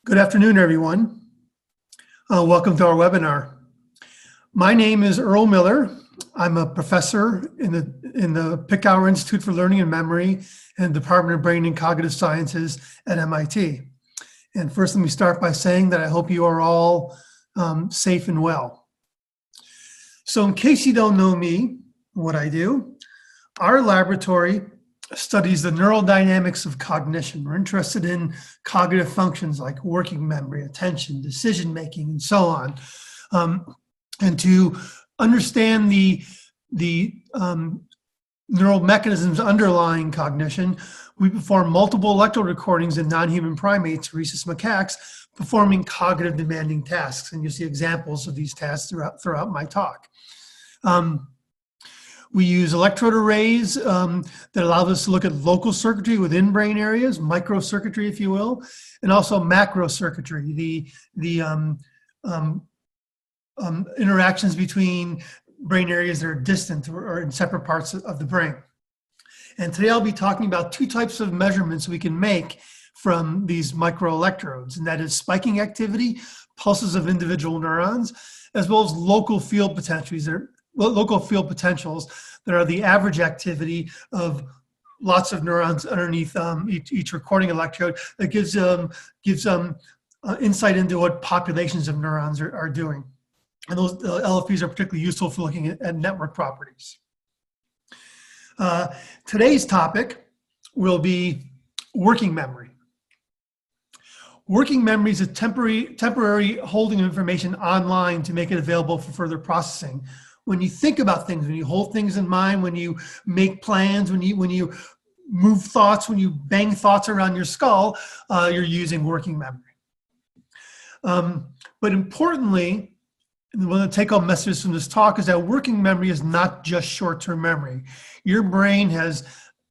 Good afternoon, everyone. Welcome to our webinar. My name is Earl Miller. I'm a professor in the Pickhour Institute for Learning and Memory and Department of Brain and Cognitive Sciences at MIT. And first, let me start by saying that I hope you are all safe and well. So in case you don't know me, what I do, our laboratory studies the neural dynamics of cognition. We're interested in cognitive functions like working memory, attention, decision-making, and so on. And to understand the neural mechanisms underlying cognition, we perform multiple electrode recordings in non-human primates, rhesus macaques, performing cognitive demanding tasks. And you'll see examples of these tasks throughout my talk. We use electrode arrays that allow us to look at local circuitry within brain areas, microcircuitry, if you will, and also macro circuitry, the interactions between brain areas that are distant or in separate parts of the brain. And today I'll be talking about two types of measurements we can make from these microelectrodes, and that is spiking activity, pulses of individual neurons, as well as local field potentials that are the average activity of lots of neurons underneath each recording electrode that gives insight into what populations of neurons are doing. And those LFPs are particularly useful for looking at network properties. Today's topic will be working memory. Working memory is a temporary holding of information online to make it available for further processing. When you think about things, when you hold things in mind, when you make plans, when you move thoughts, when you bang thoughts around your skull, you're using working memory. But importantly, one of the take-home messages from this talk is that working memory is not just short-term memory. Your brain has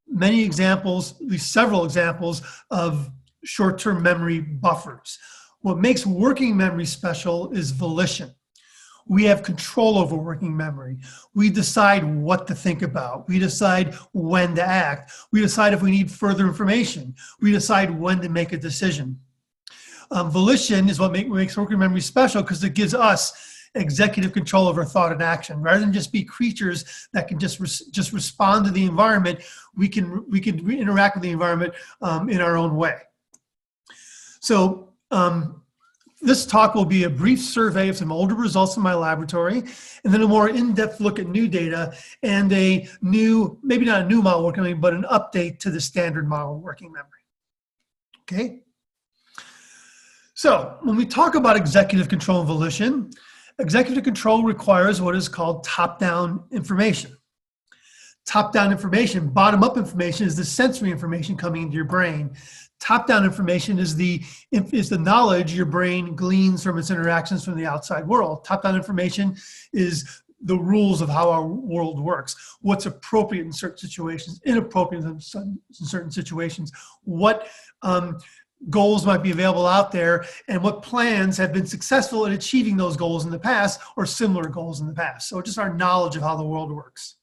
many examples, at least several examples, of short-term memory buffers. What makes working memory special is volition. We have control over working memory. We decide what to think about. We decide when to act. We decide if we need further information. We decide when to make a decision. Volition is what makes working memory special because it gives us executive control over thought and action. Rather than just be creatures that can just respond to the environment, we can interact with the environment in our own way. So, this talk will be a brief survey of some older results in my laboratory, and then a more in-depth look at new data and a new, maybe not a new model working memory, but an update to the standard model working memory. Okay? So when we talk about executive control and volition, executive control requires what is called top-down information. Top-down information, bottom-up information is the sensory information coming into your brain. Top-down information is the knowledge your brain gleans from its interactions from the outside world. Top-down information is the rules of how our world works. What's appropriate in certain situations, inappropriate in certain situations. What goals might be available out there, and what plans have been successful in achieving those goals in the past or similar goals in the past. So just our knowledge of how the world works.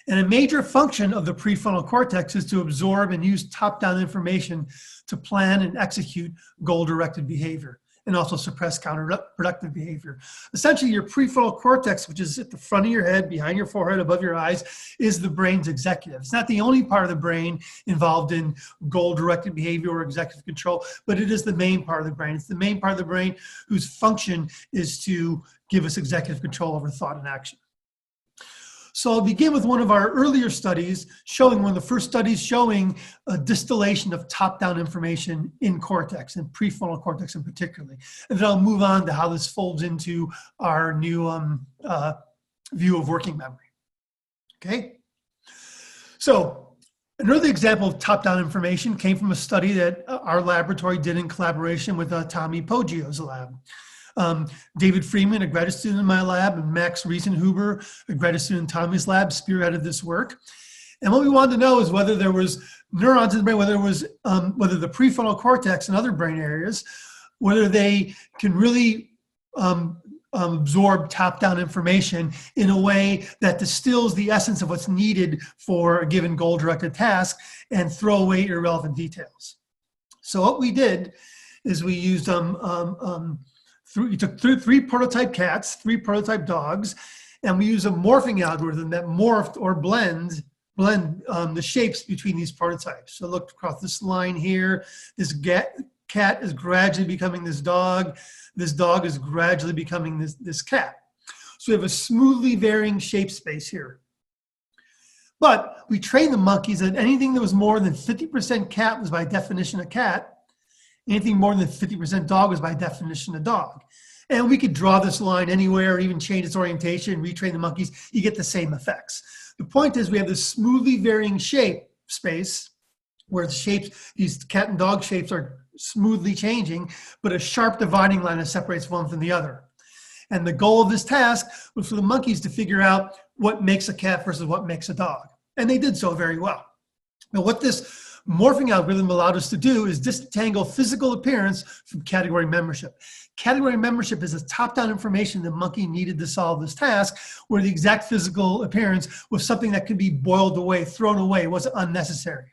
And a major function of the prefrontal cortex is to absorb and use top-down information to plan and execute goal-directed behavior and also suppress counterproductive behavior. Essentially, your prefrontal cortex, which is at the front of your head, behind your forehead, above your eyes, is the brain's executive. It's not the only part of the brain involved in goal-directed behavior or executive control, but it is the main part of the brain. It's the main part of the brain whose function is to give us executive control over thought and action. So I'll begin with one of our earlier studies one of the first studies showing a distillation of top-down information in cortex, and prefrontal cortex in particular. And then I'll move on to how this folds into our new view of working memory. Okay? So another example of top-down information came from a study that our laboratory did in collaboration with Tommy Poggio's lab. David Freeman, a graduate student in my lab, and Max Riesenhuber, a graduate student in Tommy's lab, spearheaded this work. And what we wanted to know is whether there was neurons in the brain, whether the prefrontal cortex and other brain areas, whether they can really absorb top-down information in a way that distills the essence of what's needed for a given goal-directed task and throw away irrelevant details. So what we did is we used you took three prototype cats, 3 prototype dogs, and we use a morphing algorithm that morphed or blend the shapes between these prototypes. So look across this line here. This cat is gradually becoming this dog. This dog is gradually becoming this cat. So we have a smoothly varying shape space here. But we trained the monkeys that anything that was more than 50% cat was by definition a cat. Anything more than 50% dog was by definition a dog. And we could draw this line anywhere or even change its orientation, retrain the monkeys, you get the same effects. The point is we have this smoothly varying shape space where the shapes, these cat and dog shapes are smoothly changing, but a sharp dividing line that separates one from the other. And the goal of this task was for the monkeys to figure out what makes a cat versus what makes a dog. And they did so very well. Now what this morphing algorithm allowed us to do is disentangle physical appearance from category membership. Category membership is the top-down information the monkey needed to solve this task, where the exact physical appearance was something that could be boiled away, thrown away, was unnecessary.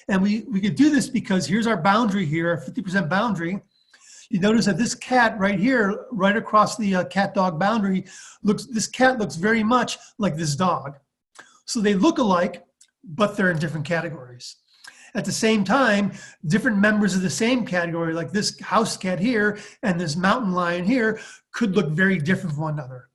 And we could do this because here's our boundary here, our 50% boundary. You notice that this cat right here, right across the cat-dog boundary, this cat looks very much like this dog. So they look alike, but they're in different categories. At the same time, different members of the same category, like this house cat here and this mountain lion here, could look very different from one another.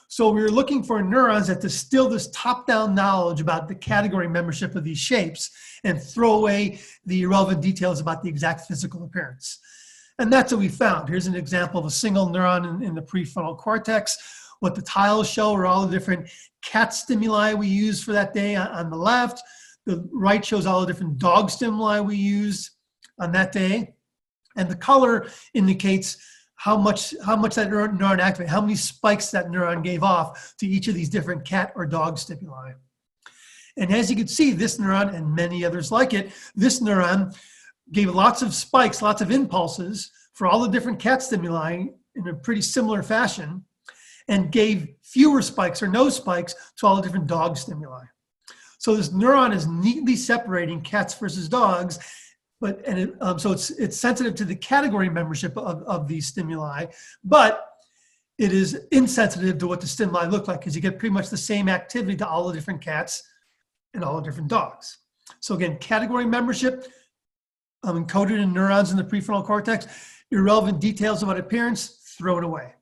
So we were looking for neurons that distill this top-down knowledge about the category membership of these shapes and throw away the irrelevant details about the exact physical appearance. And that's what we found. Here's an example of a single neuron in the prefrontal cortex. What the tiles show are all the different cat stimuli we used for that day on the left. The right shows all the different dog stimuli we used on that day. And the color indicates how much that neuron activated, how many spikes that neuron gave off to each of these different cat or dog stimuli. And as you can see, this neuron and many others like it, this neuron gave lots of spikes, lots of impulses for all the different cat stimuli in a pretty similar fashion, and gave fewer spikes or no spikes to all the different dog stimuli. So this neuron is neatly separating cats versus dogs, so it's sensitive to the category membership of these stimuli, but it is insensitive to what the stimuli look like because you get pretty much the same activity to all the different cats and all the different dogs. So again, category membership encoded in neurons in the prefrontal cortex, irrelevant details about appearance, throw it away.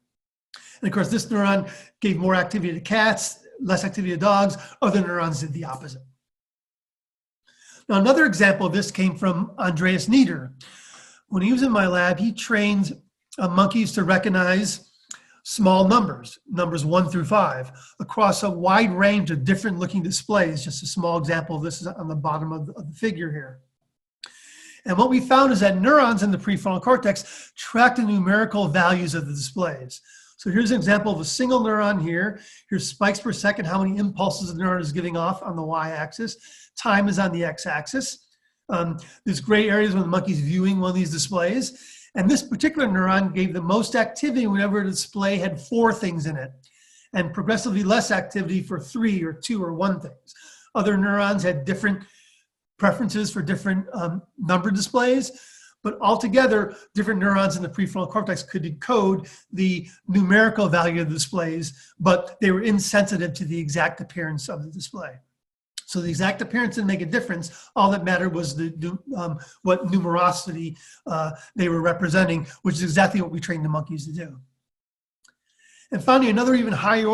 And of course, this neuron gave more activity to cats, less activity to dogs. Other neurons did the opposite. Now, another example of this came from Andreas Nieder. When he was in my lab, he trained monkeys to recognize small numbers 1 through 5, across a wide range of different looking displays. Just a small example of this is on the bottom of the figure here. And what we found is that neurons in the prefrontal cortex track the numerical values of the displays. So here's an example of a single neuron here. Here's spikes per second, how many impulses the neuron is giving off on the y-axis. Time is on the x-axis. There's gray areas when the monkey's viewing one of these displays. And this particular neuron gave the most activity whenever a display had 4 things in it, and progressively less activity for 3 or 2 or 1 things. Other neurons had different preferences for different number displays. But altogether, different neurons in the prefrontal cortex could decode the numerical value of the displays, but they were insensitive to the exact appearance of the display. So the exact appearance didn't make a difference. All that mattered was what numerosity they were representing, which is exactly what we trained the monkeys to do. And finally, another even higher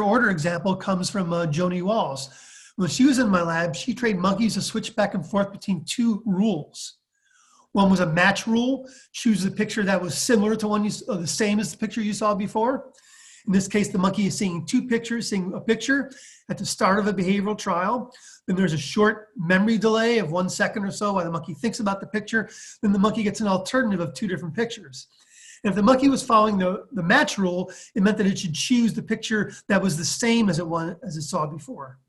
order example comes from Joni Walls. When she was in my lab, she trained monkeys to switch back and forth between 2 rules. One was a match rule, choose a picture that was similar to one the same as the picture you saw before. In this case, the monkey is seeing 2 pictures, seeing a picture at the start of a behavioral trial. Then there's a short memory delay of 1 second or so while the monkey thinks about the picture. Then the monkey gets an alternative of 2 different pictures. And if the monkey was following the match rule, it meant that it should choose the picture that was the same as it saw before.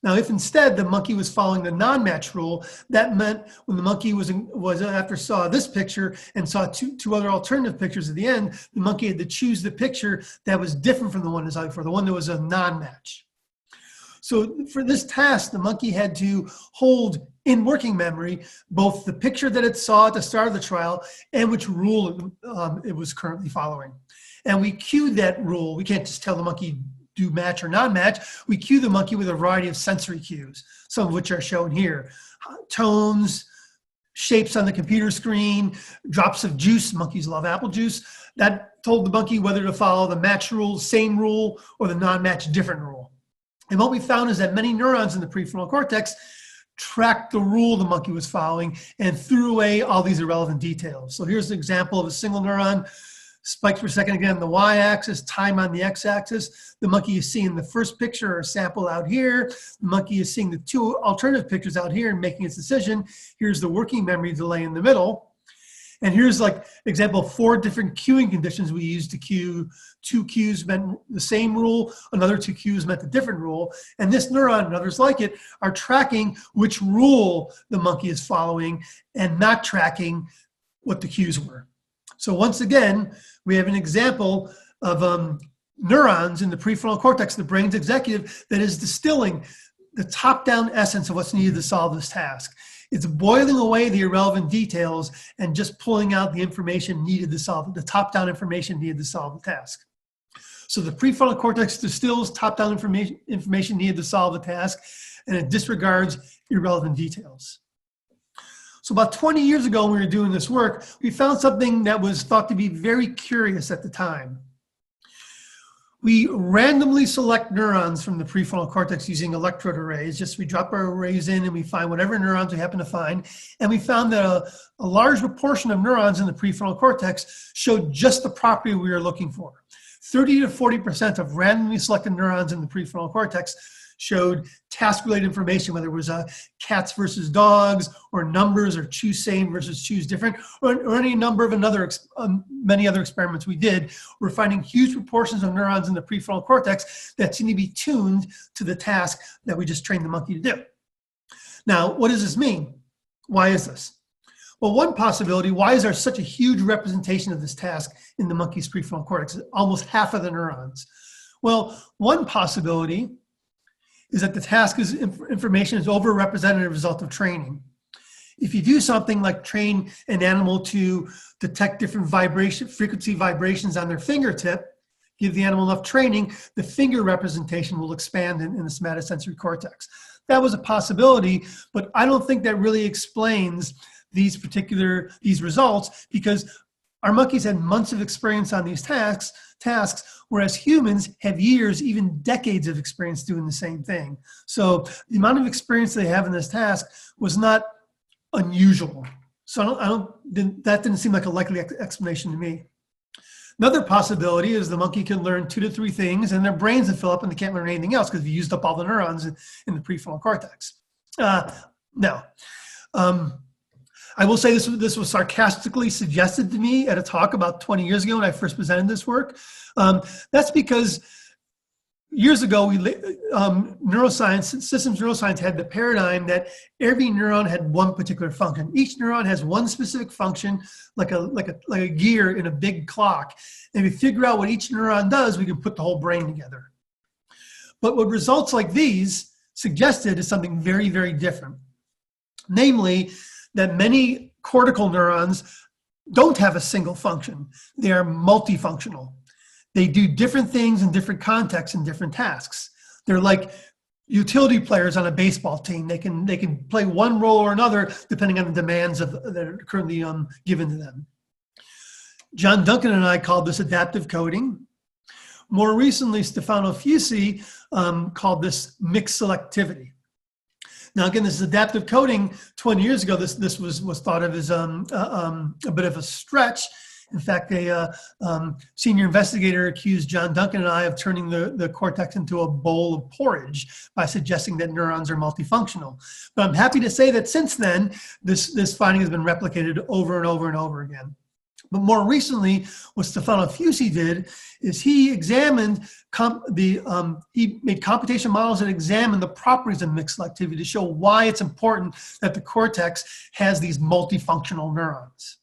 Now, if instead the monkey was following the non-match rule, that meant when the monkey saw this picture and saw two other alternative pictures at the end, the monkey had to choose the picture that was different from the one it saw before, the one that was a non-match. So for this task, the monkey had to hold in working memory both the picture that it saw at the start of the trial and which rule it was currently following. And we cued that rule. We can't just tell the monkey do match or non-match. We cue the monkey with a variety of sensory cues, some of which are shown here. Tones, shapes on the computer screen, drops of juice. Monkeys love apple juice. That told the monkey whether to follow the match rule, same rule, or the non-match, different rule. And what we found is that many neurons in the prefrontal cortex tracked the rule the monkey was following and threw away all these irrelevant details. So here's an example of a single neuron. Spikes per second again on the y-axis, time on the x-axis. The monkey is seeing the first picture or sample out here. The monkey is seeing the two alternative pictures out here and making its decision. Here's the working memory delay in the middle. And here's like example, 4 different queuing conditions we used to cue. 2 cues meant the same rule, another 2 cues meant a different rule. And this neuron and others like it are tracking which rule the monkey is following and not tracking what the cues were. So once again, we have an example of neurons in the prefrontal cortex, the brain's executive, that is distilling the top-down essence of what's needed to solve this task. It's boiling away the irrelevant details and just pulling out the information needed to solve it, the top-down information needed to solve the task. So the prefrontal cortex distills top-down information needed to solve the task, and it disregards irrelevant details. So about 20 years ago, when we were doing this work, we found something that was thought to be very curious at the time. We randomly select neurons from the prefrontal cortex using electrode arrays. We drop our arrays in and we find whatever neurons we happen to find. And we found that a large proportion of neurons in the prefrontal cortex showed just the property we were looking for. 30 to 40% of randomly selected neurons in the prefrontal cortex showed task-related information, whether it was cats versus dogs, or numbers, or choose same versus choose different, or any number of many other experiments we did. We're finding huge proportions of neurons in the prefrontal cortex that seem to be tuned to the task that we just trained the monkey to do. Now, what does this mean? Why is this? Well, one possibility, why is there such a huge representation of this task in the monkey's prefrontal cortex, almost half of the neurons? Well, one possibility is that the task is information is overrepresented as a result of training. If you do something like train an animal to detect different frequency vibrations on their fingertip, give the animal enough training, the finger representation will expand in the somatosensory cortex. That was a possibility, but I don't think that really explains these results, because our monkeys had months of experience on these tasks, whereas humans have years, even decades of experience doing the same thing. So the amount of experience they have in this task was not unusual. So that didn't seem like a likely explanation to me. Another possibility is the monkey can learn 2 to 3 things and their brains will fill up and they can't learn anything else because we used up all the neurons in the prefrontal cortex. I will say this was sarcastically suggested to me at a talk about 20 years ago when I first presented this work. That's because years ago, systems neuroscience had the paradigm that every neuron had one particular function. Each neuron has one specific function, like a gear in a big clock. And if we figure out what each neuron does, we can put the whole brain together. But what results like these suggested is something very, very different. Namely, that many cortical neurons don't have a single function. They are multifunctional. They do different things in different contexts and different tasks. They're like utility players on a baseball team. They can play one role or another depending on the demands that are currently given to them. John Duncan and I called this adaptive coding. More recently, Stefano Fusi called this mixed selectivity. Now, again, this is adaptive coding. 20 years ago, this was thought of as a bit of a stretch. In fact, a senior investigator accused John Duncan and I of turning the cortex into a bowl of porridge by suggesting that neurons are multifunctional. But I'm happy to say that since then, this finding has been replicated over and over and over again. But more recently, what Stefano Fusi did is he examined he made computation models that examine the properties of mixed selectivity to show why it's important that the cortex has these multifunctional neurons.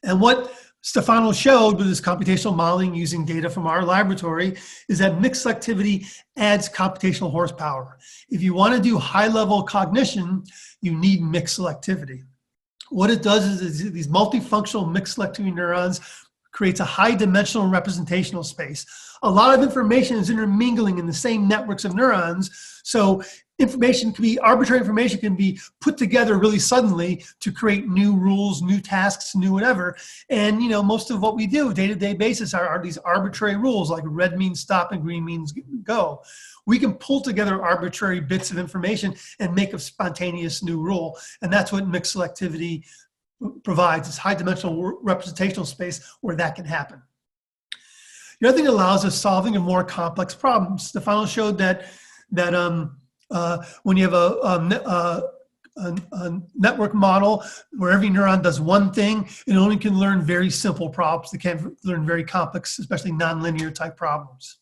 And what Stefano showed with his computational modeling using data from our laboratory is that mixed selectivity adds computational horsepower. If you want to do high-level cognition, you need mixed selectivity. What it does is these multifunctional mixed selectivity neurons creates a high-dimensional representational space. A lot of information is intermingling in the same networks of neurons, so information can be, arbitrary information can be put together really suddenly to create new rules, new tasks, new whatever. And you know, most of what we do day-to-day basis are these arbitrary rules, like red means stop and green means go. We can pull together arbitrary bits of information and make a spontaneous new rule. And that's what mixed selectivity provides, this high-dimensional representational space where that can happen. The other thing it allows is solving of more complex problems. Stefano showed that when you have a network model where every neuron does one thing, it only can learn very simple problems. It can't learn very complex, especially nonlinear type problems.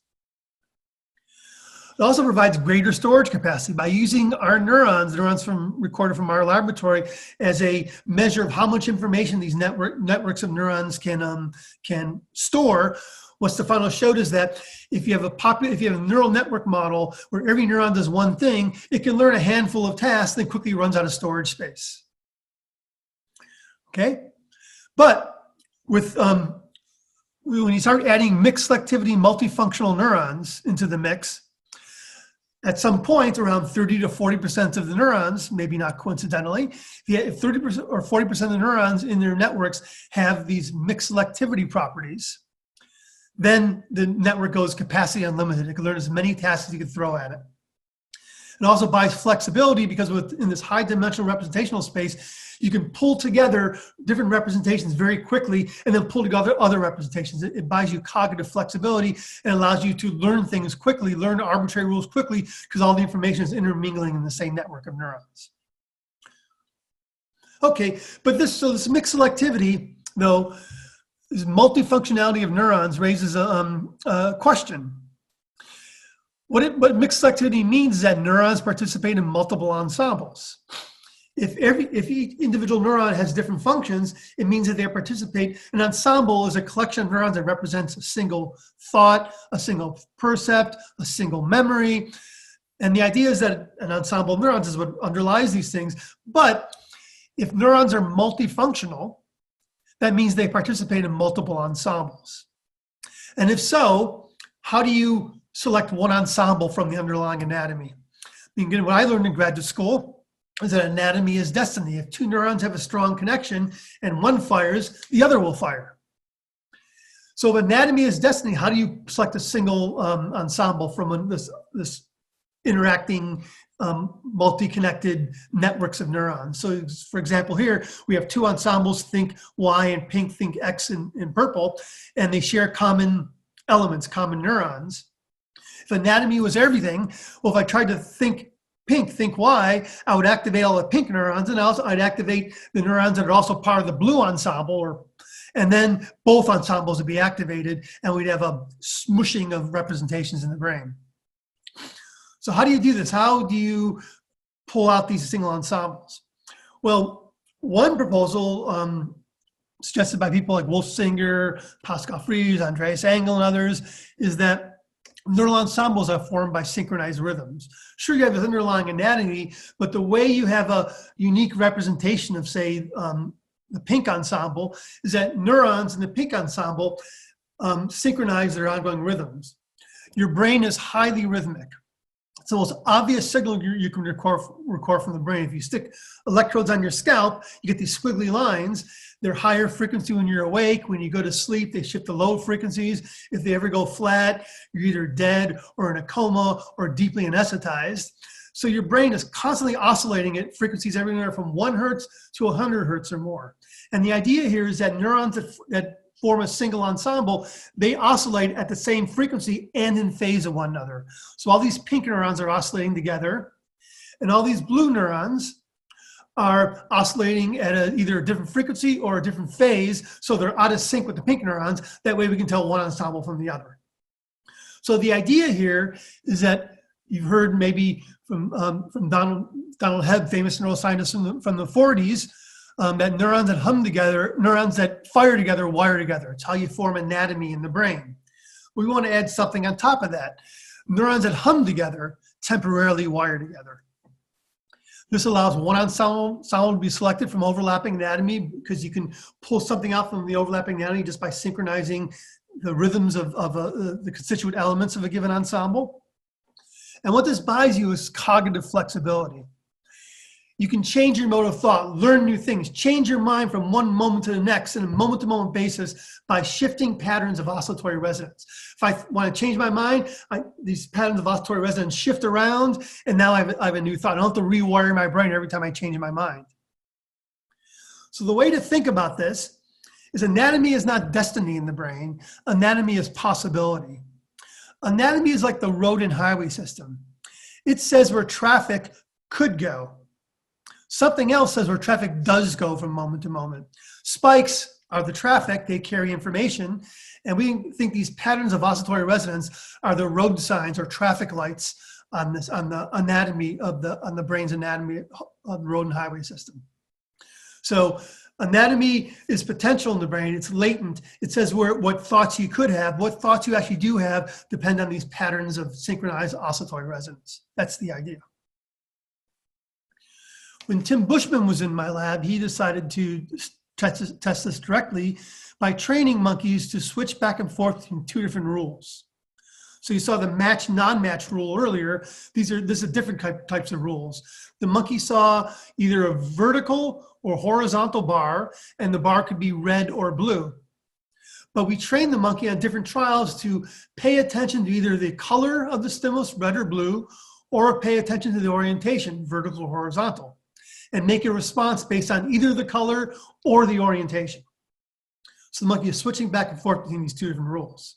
It also provides greater storage capacity by using our neurons recorded from our laboratory, as a measure of how much information these networks of neurons can store. What Stefano showed is that if you have a neural network model where every neuron does one thing, it can learn a handful of tasks, then quickly runs out of storage space. Okay, but with when you start adding mixed selectivity multifunctional neurons into the mix, at some point, around 30 to 40% of the neurons, maybe not coincidentally, if 30% or 40% of the neurons in their networks have these mixed selectivity properties, then the network goes capacity unlimited. It can learn as many tasks as you can throw at it. It also buys flexibility because in this high dimensional representational space, you can pull together different representations very quickly and then pull together other representations. It buys you cognitive flexibility and allows you to learn things quickly, learn arbitrary rules quickly, because all the information is intermingling in the same network of neurons. Okay, but this mixed selectivity, though, this multifunctionality of neurons raises a question. What mixed selectivity means is that neurons participate in multiple ensembles. If each individual neuron has different functions, it means that they participate. An ensemble is a collection of neurons that represents a single thought, a single percept, a single memory. And the idea is that an ensemble of neurons is what underlies these things. But if neurons are multifunctional, that means they participate in multiple ensembles. And if so, how do you select one ensemble from the underlying anatomy? Again, what I learned in graduate school is that anatomy is destiny. If two neurons have a strong connection and one fires, the other will fire. So if anatomy is destiny, how do you select a single ensemble from this interacting multi-connected networks of neurons? So for example, here we have two ensembles, think Y in pink, think X in purple, and they share common elements, common neurons. If anatomy was everything, well, if I tried to think pink, think Y, I would activate all the pink neurons, and also I'd activate the neurons that are also part of the blue ensemble, and then both ensembles would be activated, and we'd have a smushing of representations in the brain. So how do you do this? How do you pull out these single ensembles? Well, one proposal suggested by people like Wolfsinger, Pascal Fries, Andreas Engel, and others is that neural ensembles are formed by synchronized rhythms. Sure, you have this underlying anatomy, but the way you have a unique representation of, say, the pink ensemble is that neurons in the pink ensemble synchronize their ongoing rhythms. Your brain is highly rhythmic. It's the most obvious signal you can record from the brain. If you stick electrodes on your scalp, you get these squiggly lines. They're higher frequency when you're awake. When you go to sleep, they shift to low frequencies. If they ever go flat, you're either dead or in a coma or deeply anesthetized. So your brain is constantly oscillating at frequencies everywhere from 1 hertz to 100 hertz or more. And the idea here is that neurons that form a single ensemble, they oscillate at the same frequency and in phase of one another. So all these pink neurons are oscillating together, and all these blue neurons are oscillating at either a different frequency or a different phase, so they're out of sync with the pink neurons. That way we can tell one ensemble from the other. So the idea here is that you've heard maybe from Donald Hebb, famous neuroscientist from the 40s, that neurons that hum together, neurons that fire together, wire together. It's how you form anatomy in the brain. We want to add something on top of that. Neurons that hum together temporarily wire together. This allows one ensemble to be selected from overlapping anatomy because you can pull something out from the overlapping anatomy just by synchronizing the rhythms of the constituent elements of a given ensemble. And what this buys you is cognitive flexibility. You can change your mode of thought, learn new things, change your mind from one moment to the next on a moment-to-moment basis by shifting patterns of oscillatory resonance. If I want to change my mind, these patterns of oscillatory resonance shift around, and now I have a new thought. I don't have to rewire my brain every time I change my mind. So the way to think about this is anatomy is not destiny in the brain. Anatomy is possibility. Anatomy is like the road and highway system. It says where traffic could go. Something else says where traffic does go from moment to moment. Spikes are the traffic, they carry information, and we think these patterns of oscillatory resonance are the road signs or traffic lights on the anatomy of on the brain's anatomy of the road and highway system. So anatomy is potential in the brain, it's latent. It says what thoughts you could have, what thoughts you actually do have depend on these patterns of synchronized oscillatory resonance. That's the idea. When Tim Bushman was in my lab, he decided to test this directly by training monkeys to switch back and forth between two different rules. So you saw the match, non-match rule earlier. This is different types of rules. The monkey saw either a vertical or horizontal bar, and the bar could be red or blue. But we trained the monkey on different trials to pay attention to either the color of the stimulus, red or blue, or pay attention to the orientation, vertical or horizontal, and make a response based on either the color or the orientation. So the monkey is switching back and forth between these two different rules.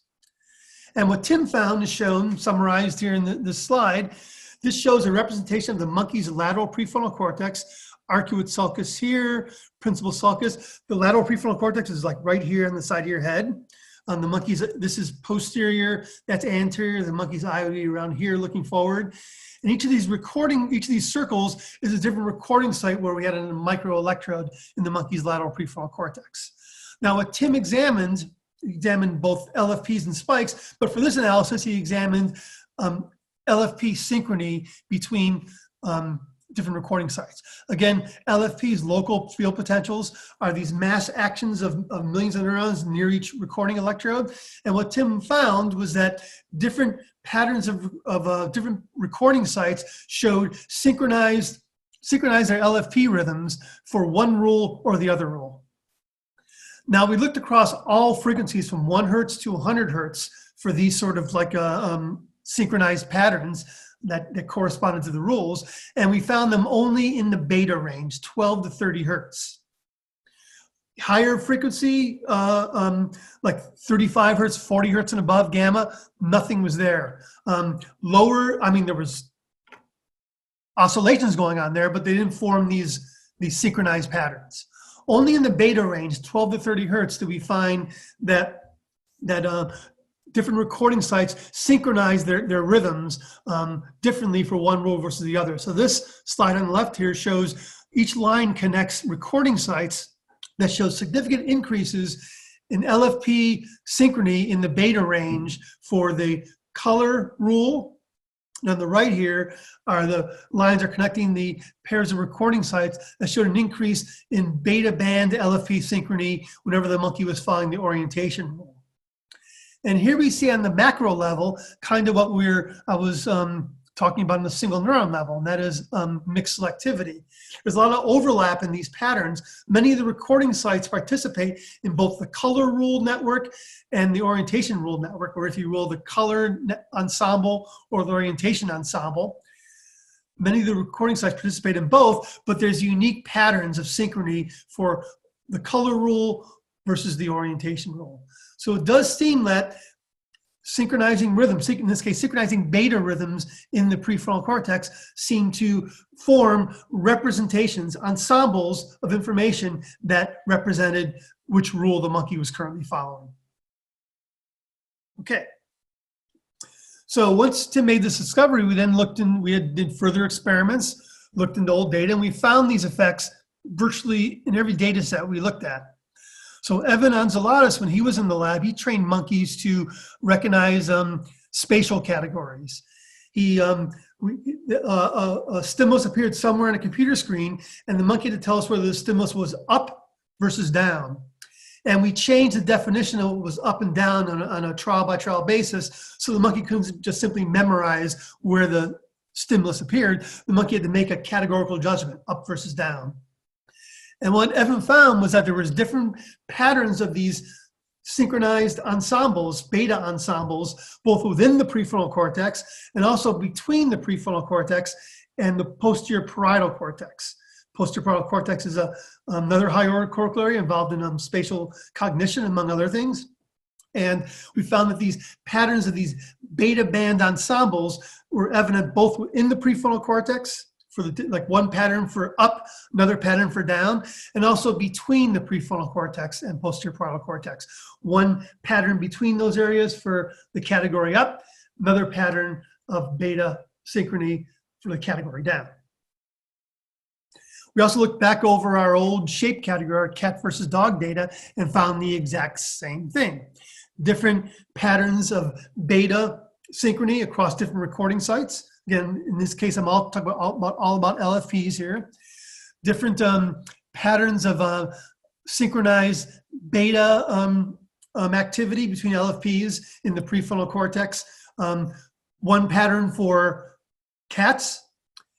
And what Tim found is shown, summarized here in this slide. This shows a representation of the monkey's lateral prefrontal cortex, arcuate sulcus here, principal sulcus. The lateral prefrontal cortex is like right here on the side of your head. The monkey's, this is posterior, that's anterior. The monkey's eye would be around here looking forward. And each of these circles is a different recording site where we had a microelectrode in the monkey's lateral prefrontal cortex. Now what Tim examined both LFPs and spikes, but for this analysis, he examined LFP synchrony between different recording sites. Again, LFPs, local field potentials, are these mass actions of millions of neurons near each recording electrode. And what Tim found was that different patterns of different recording sites showed synchronized their LFP rhythms for one rule or the other rule. Now we looked across all frequencies from 1 hertz to 100 hertz for these sort of like synchronized patterns that corresponded to the rules, and we found them only in the beta range, 12 to 30 hertz. Higher frequency, like 35 hertz, 40 hertz and above, gamma, nothing was there. Lower, I mean, there was oscillations going on there, but they didn't form these synchronized patterns. Only in the beta range, 12 to 30 hertz, do we find that different recording sites synchronize their rhythms differently for one rule versus the other. So this slide on the left here shows each line connects recording sites that show significant increases in LFP synchrony in the beta range for the color rule. And on the right here are the lines are connecting the pairs of recording sites that showed an increase in beta band LFP synchrony whenever the monkey was following the orientation rule. And here we see on the macro level kind of what I was talking about on the single neuron level, and that is mixed selectivity. There's a lot of overlap in these patterns. Many of the recording sites participate in both the color rule network and the orientation rule network, or if you will, the color ensemble or the orientation ensemble. Many of the recording sites participate in both, but there's unique patterns of synchrony for the color rule versus the orientation rule. So it does seem that synchronizing rhythms, in this case, synchronizing beta rhythms in the prefrontal cortex seem to form representations, ensembles of information that represented which rule the monkey was currently following. Okay. So once Tim made this discovery, we then did further experiments, looked into old data, and we found these effects virtually in every data set we looked at. So Evan Anzalatis, when he was in the lab, he trained monkeys to recognize spatial categories. A stimulus appeared somewhere on a computer screen, and the monkey had to tell us whether the stimulus was up versus down. And we changed the definition of what was up and down on a trial-by-trial basis, so the monkey couldn't just simply memorize where the stimulus appeared. The monkey had to make a categorical judgment, up versus down. And what Evan found was that there was different patterns of these synchronized ensembles, beta ensembles, both within the prefrontal cortex and also between the prefrontal cortex and the posterior parietal cortex. Posterior parietal cortex is another higher cortical area involved in spatial cognition, among other things. And we found that these patterns of these beta band ensembles were evident both in the prefrontal cortex, for like one pattern for up, another pattern for down, and also between the prefrontal cortex and posterior parietal cortex. One pattern between those areas for the category up, another pattern of beta synchrony for the category down. We also looked back over our old shape category, our cat versus dog data, and found the exact same thing. Different patterns of beta synchrony across different recording sites. Again, in this case, I'm talking about all about LFPs here. Different patterns of synchronized beta activity between LFPs in the prefrontal cortex. One pattern for cats,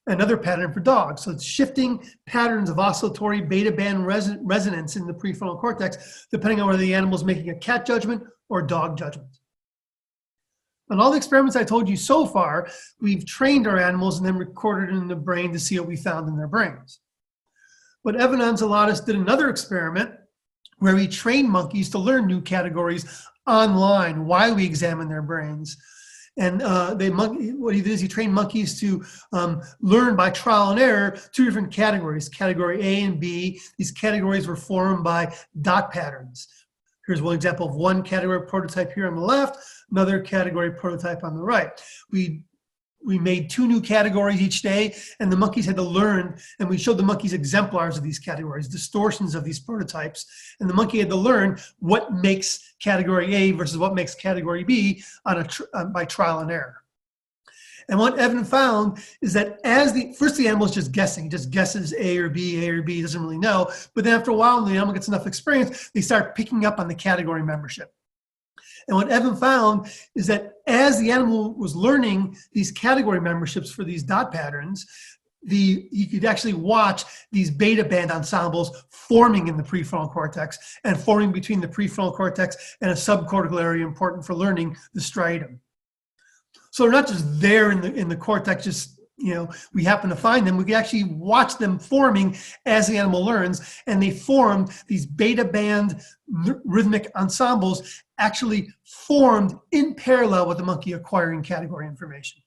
another pattern for dogs. So it's shifting patterns of oscillatory beta band resonance in the prefrontal cortex, depending on whether the animal is making a cat judgment or dog judgment. On all the experiments I told you so far, we've trained our animals and then recorded it in the brain to see what we found in their brains. But Evan Anzalatis did another experiment where we trained monkeys to learn new categories online while we examined their brains. And what he did is he trained monkeys to learn by trial and error two different categories, category A and B. These categories were formed by dot patterns. Here's one example of one category prototype here on the left, another category prototype on the right. We made two new categories each day, and the monkeys had to learn, and we showed the monkeys exemplars of these categories, distortions of these prototypes, and the monkey had to learn what makes category A versus what makes category B by trial and error. And what Evan found is that first the animal is just guessing, he just guesses A or B, he doesn't really know, but then after a while, when the animal gets enough experience, they start picking up on the category membership. And what Evan found is that as the animal was learning these category memberships for these dot patterns, you could actually watch these beta band ensembles forming in the prefrontal cortex and forming between the prefrontal cortex and a subcortical area important for learning, the striatum. So they're not just there in the cortex, just, we happen to find them. We can actually watch them forming as the animal learns, and they formed these beta band rhythmic ensembles actually formed in parallel with the monkey acquiring category information.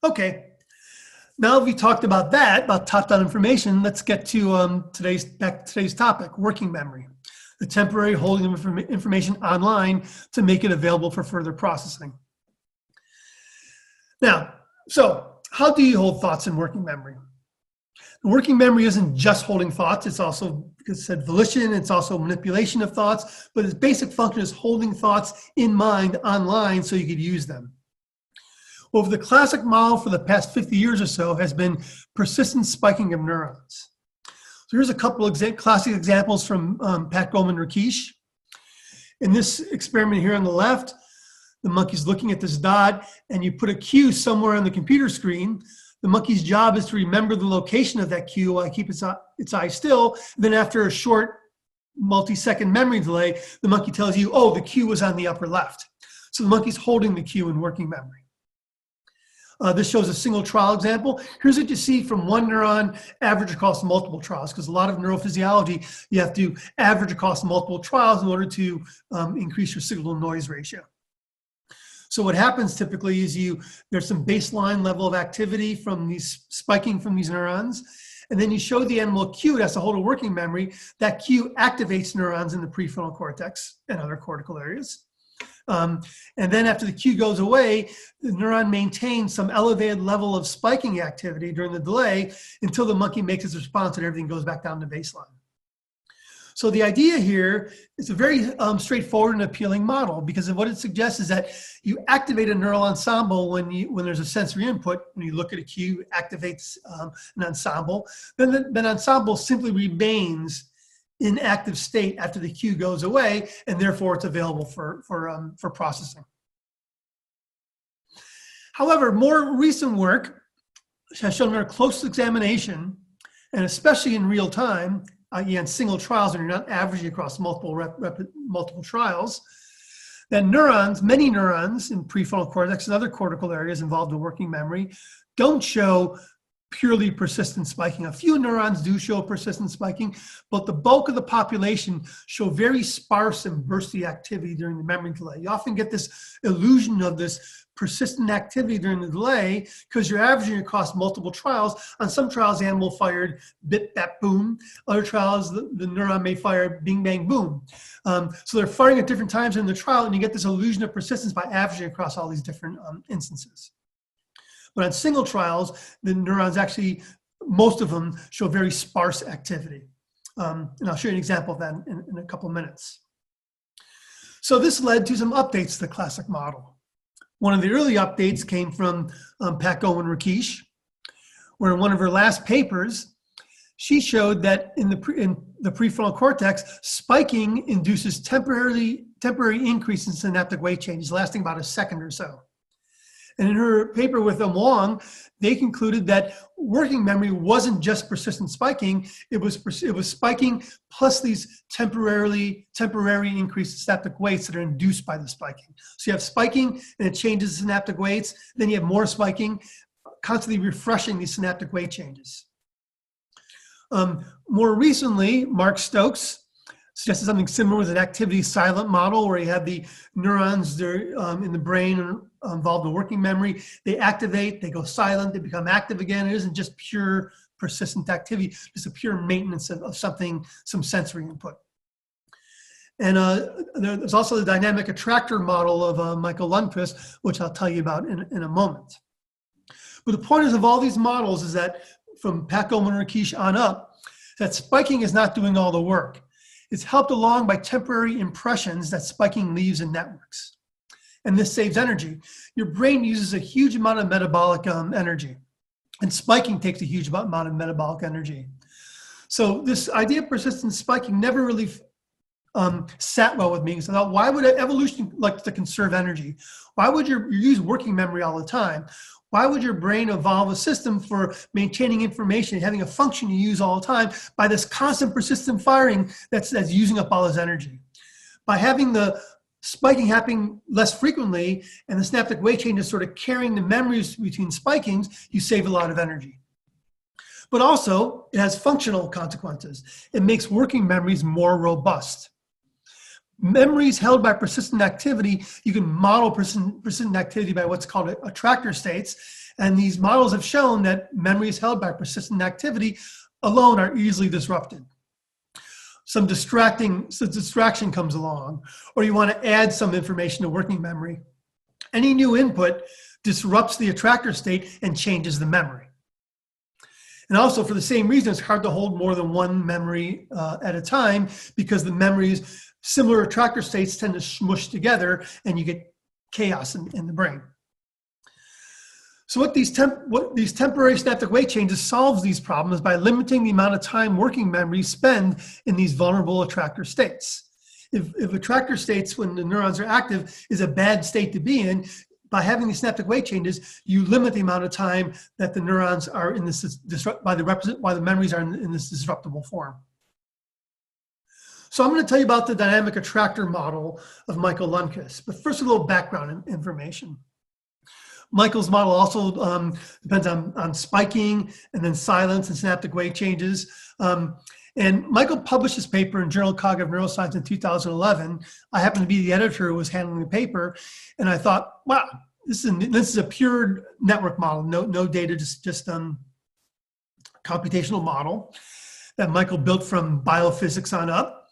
Okay, now we talked about that, about top-down information, let's get to today's topic, working memory. The temporary holding of information online to make it available for further processing. Now, so how do you hold thoughts in working memory? The working memory isn't just holding thoughts, it's also, because it said volition, it's also manipulation of thoughts, but its basic function is holding thoughts in mind online so you could use them. Well, the classic model for the past 50 years or so has been persistent spiking of neurons. So here's a couple of classic examples from Pat Goldman-Rakesh. In this experiment here on the left, the monkey's looking at this dot, and you put a cue somewhere on the computer screen. The monkey's job is to remember the location of that cue while it keeps its eye still. Then after a short multi-second memory delay, the monkey tells you, oh, the cue was on the upper left. So the monkey's holding the cue in working memory. This shows a single trial example. Here's what you see from one neuron average across multiple trials, because a lot of neurophysiology, you have to average across multiple trials in order to increase your signal-to-noise ratio. So what happens typically is there's some baseline level of activity from these spiking from these neurons, and then you show the animal a cue. It has to hold a working memory. That cue activates neurons in the prefrontal cortex and other cortical areas. And then after the cue goes away, the neuron maintains some elevated level of spiking activity during the delay until the monkey makes its response and everything goes back down to baseline. So the idea here is a very straightforward and appealing model, because what it suggests is that you activate a neural ensemble when there's a sensory input. When you look at a cue, it activates an ensemble. Then the ensemble simply remains in active state after the cue goes away, and therefore it's available for processing. However, more recent work has shown in close examination, and especially in real time, in single trials, and you're not averaging across multiple trials, that many neurons in prefrontal cortex and other cortical areas involved in working memory don't show purely persistent spiking. A few neurons do show persistent spiking, but the bulk of the population show very sparse and bursty activity during the memory delay. You often get this illusion of this persistent activity during the delay because you're averaging across multiple trials. On some trials, the animal fired bip, bap, boom. Other trials, the neuron may fire bing, bang, boom. So they're firing at different times in the trial, and you get this illusion of persistence by averaging across all these different instances. But on single trials, the neurons actually, most of them show very sparse activity. And I'll show you an example of that in a couple of minutes. So this led to some updates to the classic model. One of the early updates came from Pat Gowan-Rakesh, where in one of her last papers, she showed that in the prefrontal cortex, spiking induces temporary increase in synaptic weight changes lasting about a second or so. And in her paper with Wong, they concluded that working memory wasn't just persistent spiking, it was spiking plus these temporary increased synaptic weights that are induced by the spiking. So you have spiking and it changes the synaptic weights, then you have more spiking, constantly refreshing these synaptic weight changes. More recently, Mark Stokes suggested something similar with an activity silent model where you have the neurons in the brain involved in working memory. They activate, they go silent, they become active again. It isn't just pure persistent activity, it's a pure maintenance of something, some sensory input. And there's also the dynamic attractor model of Michael Lundqvist, which I'll tell you about in a moment. But the point is of all these models is that from Pat Gowan-Rakesh on up, that spiking is not doing all the work. It's helped along by temporary impressions that spiking leaves in networks. And this saves energy. Your brain uses a huge amount of metabolic energy, and spiking takes a huge amount of metabolic energy. So this idea of persistent spiking never really sat well with me. So I thought, why would evolution like to conserve energy? Why would you use working memory all the time? Why would your brain evolve a system for maintaining information, having a function you use all the time by this constant persistent firing that's using up all this energy? By having the spiking happening less frequently and the synaptic weight changes sort of carrying the memories between spikings, you save a lot of energy. But also, it has functional consequences. It makes working memories more robust. Memories held by persistent activity, you can model persistent activity by what's called attractor states. And these models have shown that memories held by persistent activity alone are easily disrupted. Some distraction comes along, or you want to add some information to working memory. Any new input disrupts the attractor state and changes the memory. And also for the same reason, it's hard to hold more than one memory at a time because the memories, similar attractor states tend to smush together and you get chaos in the brain. So what these temporary synaptic weight changes solves these problems by limiting the amount of time working memories spend in these vulnerable attractor states. If attractor states, when the neurons are active, is a bad state to be in, by having these synaptic weight changes, you limit the amount of time that the neurons are in this while the memories are in this disruptible form. So I'm going to tell you about the dynamic attractor model of Michael Lundqvist. But first, a little background information. Michael's model also depends on spiking and then silence and synaptic weight changes. And Michael published this paper in Journal of Cognitive Neuroscience in 2011. I happened to be the editor who was handling the paper, and I thought, wow, this is a pure network model, no data, just computational model that Michael built from biophysics on up.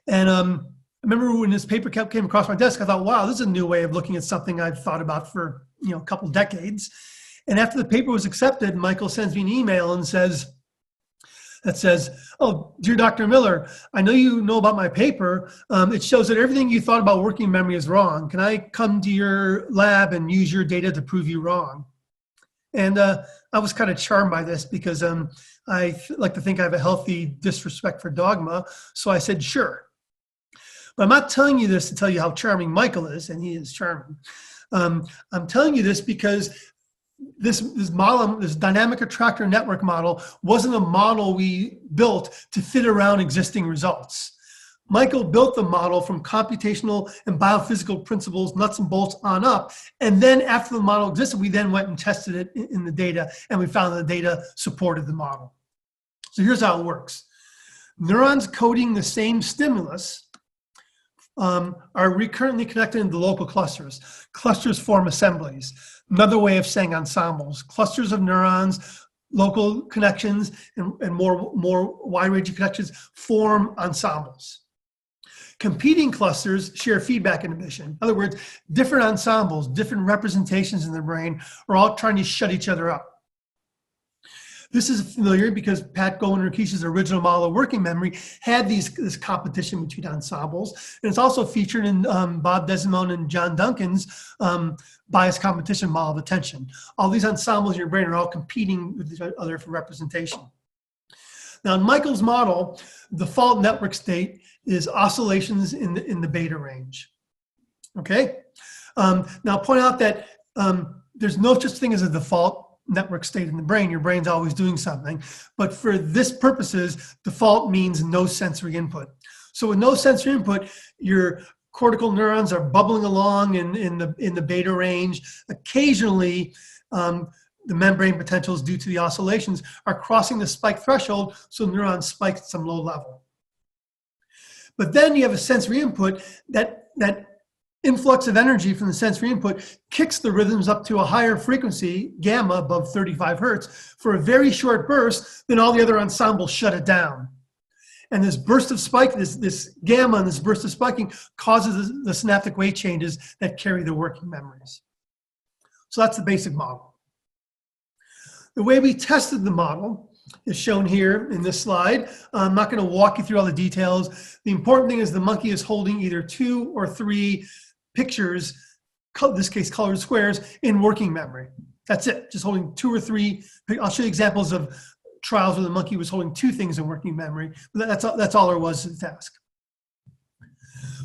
And remember when this paper came across my desk, I thought, wow, this is a new way of looking at something I've thought about for a couple decades. And after the paper was accepted, Michael sends me an email and says, oh, dear Dr. Miller, I know you know about my paper. It shows that everything you thought about working memory is wrong. Can I come to your lab and use your data to prove you wrong? And I was kind of charmed by this because I like to think I have a healthy disrespect for dogma. So I said, sure. But I'm not telling you this to tell you how charming Michael is, and he is charming. I'm telling you this because this model, this dynamic attractor network model, wasn't a model we built to fit around existing results. Michael built the model from computational and biophysical principles, nuts and bolts on up. And then after the model existed, we then went and tested it in the data, and we found the data supported the model. So here's how it works. Neurons coding the same stimulus are recurrently connected into local clusters. Clusters form assemblies. Another way of saying ensembles. Clusters of neurons, local connections, and more wide-ranging connections form ensembles. Competing clusters share feedback inhibition. In other words, different ensembles, different representations in the brain are all trying to shut each other up. This is familiar because Pat Goldman-Rakish's original model of working memory had this competition between ensembles. And it's also featured in Bob Desimone and John Duncan's bias competition model of attention. All these ensembles in your brain are all competing with each other for representation. Now, in Michael's model, the default network state is oscillations in the beta range. Okay? Now, I'll point out that there's no such thing as a default network state in the brain. Your brain's always doing something. But for this purposes, default means no sensory input. So with no sensory input, your cortical neurons are bubbling along in the beta range. Occasionally, the membrane potentials due to the oscillations are crossing the spike threshold, so neurons spike at some low level. But then you have a sensory input that influx of energy from the sensory input kicks the rhythms up to a higher frequency, gamma, above 35 hertz, for a very short burst, then all the other ensembles shut it down. And this burst of spike, this gamma and this burst of spiking causes the synaptic weight changes that carry the working memories. So that's the basic model. The way we tested the model is shown here in this slide. I'm not going to walk you through all the details. The important thing is the monkey is holding either 2 or 3 pictures, in this case colored squares, in working memory. That's it, just holding 2 or 3. I'll show you examples of trials where the monkey was holding 2 things in working memory. But that's all there was to the task.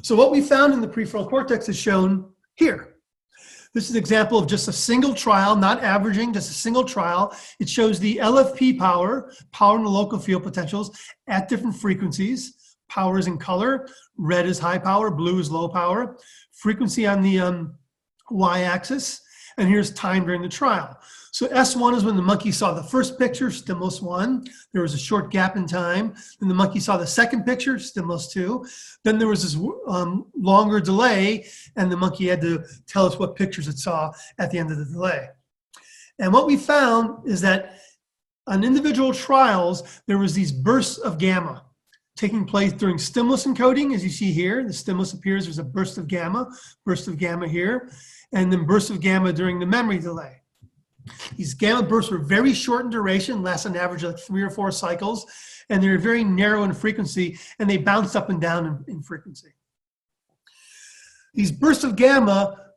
So what we found in the prefrontal cortex is shown here. This is an example of just a single trial, not averaging, just a single trial. It shows the LFP power in the local field potentials at different frequencies. Power is in color, red is high power, blue is low power. Frequency on the y-axis, and here's time during the trial. So S1 is when the monkey saw the first picture, stimulus 1. There was a short gap in time. Then the monkey saw the second picture, stimulus 2. Then there was this longer delay, and the monkey had to tell us what pictures it saw at the end of the delay. And what we found is that on individual trials, there was these bursts of gamma taking place during stimulus encoding, as you see here. The stimulus appears, there's a burst of gamma here, and then burst of gamma during the memory delay. These gamma bursts were very short in duration, last on average like 3 or 4 cycles, and they're very narrow in frequency, and they bounce up and down in frequency. These bursts of gamma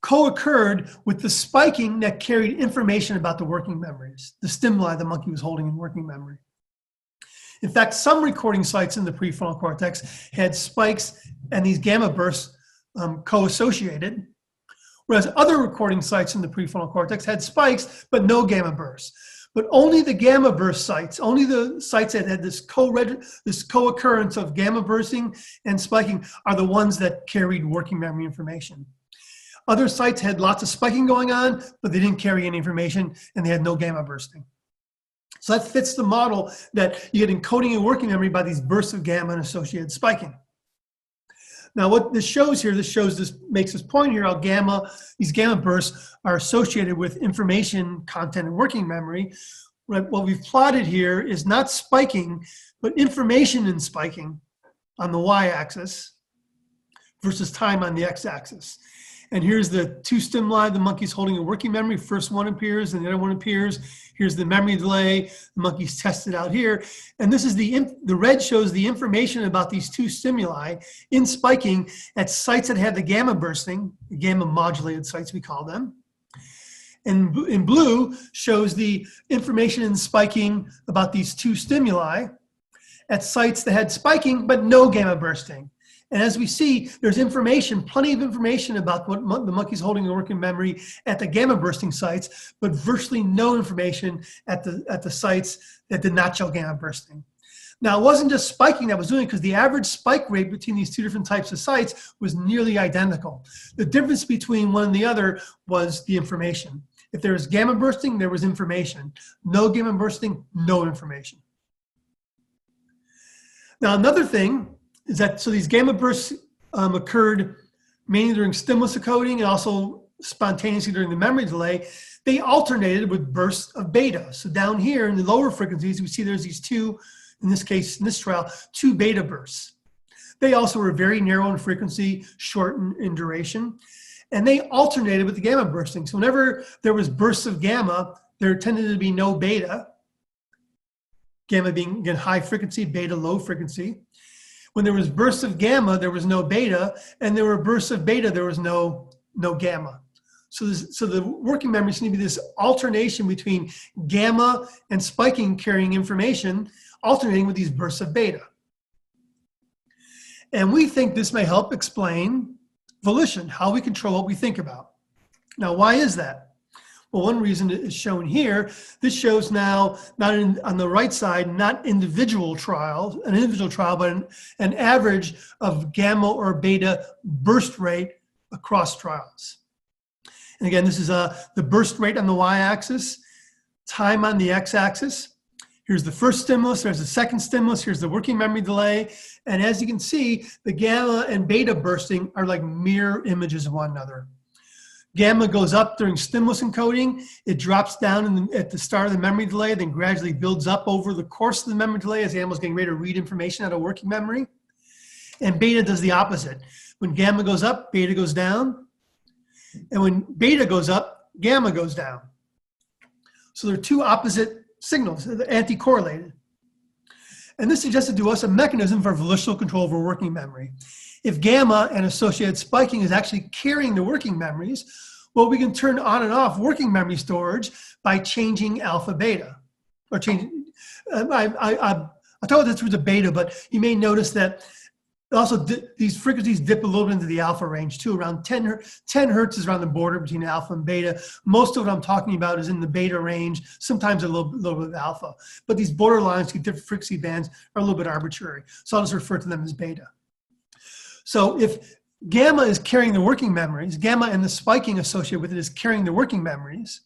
co-occurred with the spiking that carried information about the working memories, the stimuli the monkey was holding in working memory. In fact, some recording sites in the prefrontal cortex had spikes and these gamma bursts co-associated, whereas other recording sites in the prefrontal cortex had spikes but no gamma bursts. But only the gamma burst sites, only the sites that had this co-occurrence of gamma bursting and spiking are the ones that carried working memory information. Other sites had lots of spiking going on, but they didn't carry any information and they had no gamma bursting. So that fits the model that you get encoding and working memory by these bursts of gamma and associated spiking. Now what this shows here, makes this point here how these gamma bursts are associated with information, content, and working memory. What we've plotted here is not spiking, but information in spiking on the y-axis, versus time on the x-axis. And here's the two stimuli. The monkey's holding a working memory. First one appears and the other one appears. Here's the memory delay. The monkey's tested out here. And this is the red shows the information about these two stimuli in spiking at sites that have the gamma bursting, the gamma modulated sites we call them. And in blue shows the information in spiking about these two stimuli at sites that had spiking but no gamma bursting. And as we see, there's information, plenty of information about what the monkey's holding a working memory at the gamma bursting sites, but virtually no information at the sites that did not show gamma bursting. Now, it wasn't just spiking that was doing it, because the average spike rate between these two different types of sites was nearly identical. The difference between one and the other was the information. If there was gamma bursting, there was information. No gamma bursting, no information. Now, another thing is that, so these gamma bursts occurred mainly during stimulus encoding and also spontaneously during the memory delay. They alternated with bursts of beta. So down here in the lower frequencies, we see there's these two, in this case, in this trial, two beta bursts. They also were very narrow in frequency, short in duration, and they alternated with the gamma bursting. So whenever there was bursts of gamma, there tended to be no beta, gamma being, again, high frequency, beta low frequency. When there was bursts of gamma, there was no beta, and there were bursts of beta, there was no gamma. So the working memory seems to be this alternation between gamma and spiking carrying information, alternating with these bursts of beta. And we think this may help explain volition, how we control what we think about. Now, why is that? Well, one reason is shown here. This shows now, on the right side, not individual trials, an individual trial, but an average of gamma or beta burst rate across trials. And again, this is the burst rate on the y-axis, time on the x-axis. Here's the first stimulus, there's the second stimulus, here's the working memory delay. And as you can see, the gamma and beta bursting are like mirror images of one another. Gamma goes up during stimulus encoding. It drops down at the start of the memory delay, then gradually builds up over the course of the memory delay as the animal's getting ready to read information out of working memory. And beta does the opposite. When gamma goes up, beta goes down. And when beta goes up, gamma goes down. So they're two opposite signals, they're anti-correlated. And this suggested to us a mechanism for volitional control over working memory. If gamma and associated spiking is actually carrying the working memories, well, we can turn on and off working memory storage by changing alpha beta. Or changing, I'll talk about this through the beta, but you may notice that also these frequencies dip a little bit into the alpha range too. Around 10 hertz is around the border between alpha and beta. Most of what I'm talking about is in the beta range, sometimes a little bit of alpha. But these borderlines, different frequency bands, are a little bit arbitrary. So I'll just refer to them as beta. So if gamma is carrying the working memories, gamma and the spiking associated with it is carrying the working memories,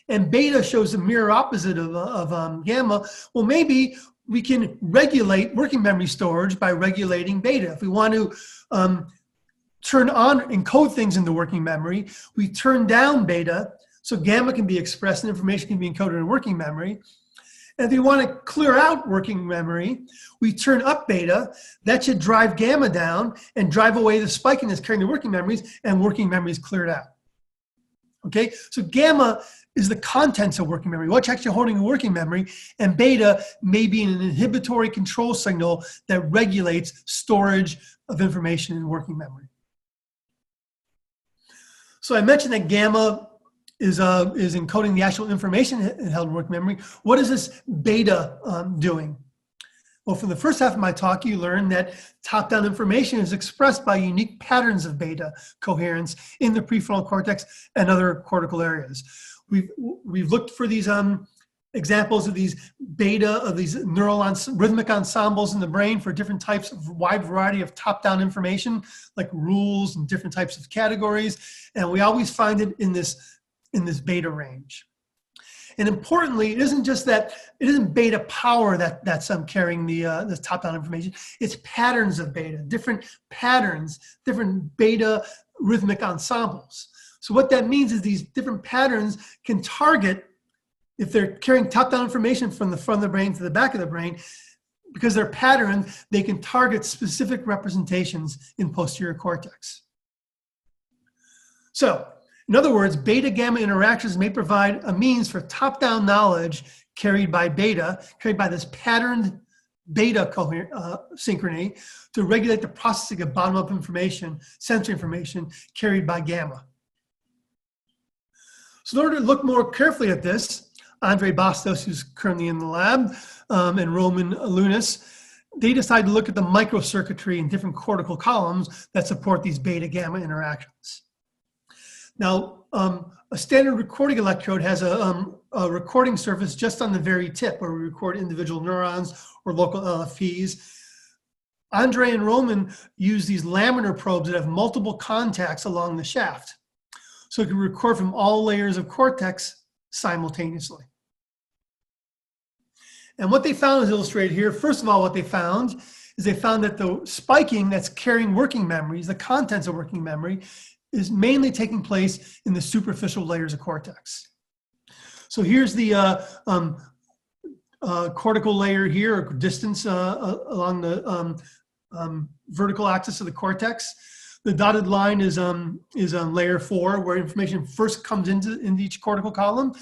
and beta shows the mirror opposite of gamma, well, maybe we can regulate working memory storage by regulating beta. If we want to turn on, encode things in the working memory, we turn down beta, so gamma can be expressed and information can be encoded in working memory. And if we want to clear out working memory, we turn up beta. That should drive gamma down and drive away the spiking that's carrying the working memories, and working memory is cleared out. Okay, so gamma is the contents of working memory, what's actually holding a working memory, and beta may be an inhibitory control signal that regulates storage of information in working memory. So I mentioned that gamma is encoding the actual information held in working memory. What is this beta doing? Well, from the first half of my talk, you learned that top-down information is expressed by unique patterns of beta coherence in the prefrontal cortex and other cortical areas. We've looked for these examples of these beta, of these neural rhythmic ensembles in the brain for different types of wide variety of top-down information, like rules and different types of categories. And we always find it in this beta range. And importantly, it isn't just that, it isn't beta power that's carrying the top-down information. It's patterns of beta, different patterns, different beta rhythmic ensembles. So what that means is these different patterns can target, if they're carrying top-down information from the front of the brain to the back of the brain, because they're patterned, they can target specific representations in posterior cortex. So, in other words, beta-gamma interactions may provide a means for top-down knowledge carried by this patterned beta synchrony to regulate the processing of bottom-up information, sensory information carried by gamma. So in order to look more carefully at this, Andre Bastos, who's currently in the lab, and Roman Lunis, they decided to look at the microcircuitry in different cortical columns that support these beta-gamma interactions. Now, a standard recording electrode has a recording surface just on the very tip where we record individual neurons or local LFPs. Andre and Roman use these laminar probes that have multiple contacts along the shaft, so it can record from all layers of cortex simultaneously. And what they found is illustrated here. First of all, what they found is they found that the spiking that's carrying working memories, the contents of working memory, is mainly taking place in the superficial layers of cortex. So here's the cortical layer here, or distance along the vertical axis of the cortex. The dotted line is on layer 4, where information first comes into each cortical column.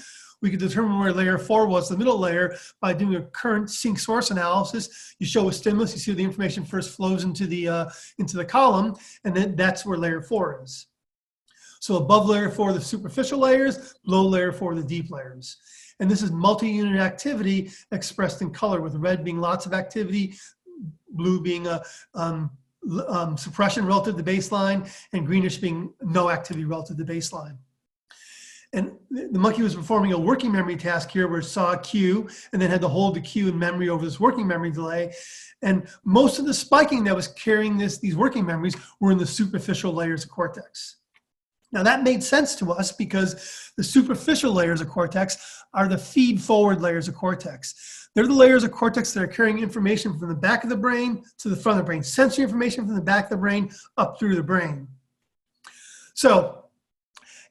We can determine where layer 4 was, the middle layer, by doing a current sinc source analysis. You show a stimulus, you see the information first flows into the column, and then that's where layer 4 is. So above layer 4, the superficial layers, below layer 4, the deep layers. And this is multi-unit activity expressed in color, with red being lots of activity, blue being suppression relative to baseline, and greenish being no activity relative to baseline. And the monkey was performing a working memory task here where it saw a cue and then had to hold the cue in memory over this working memory delay. And most of the spiking that was carrying these working memories were in the superficial layers of cortex. Now that made sense to us because the superficial layers of cortex are the feed-forward layers of cortex. They're the layers of cortex that are carrying information from the back of the brain to the front of the brain, sensory information from the back of the brain up through the brain. So,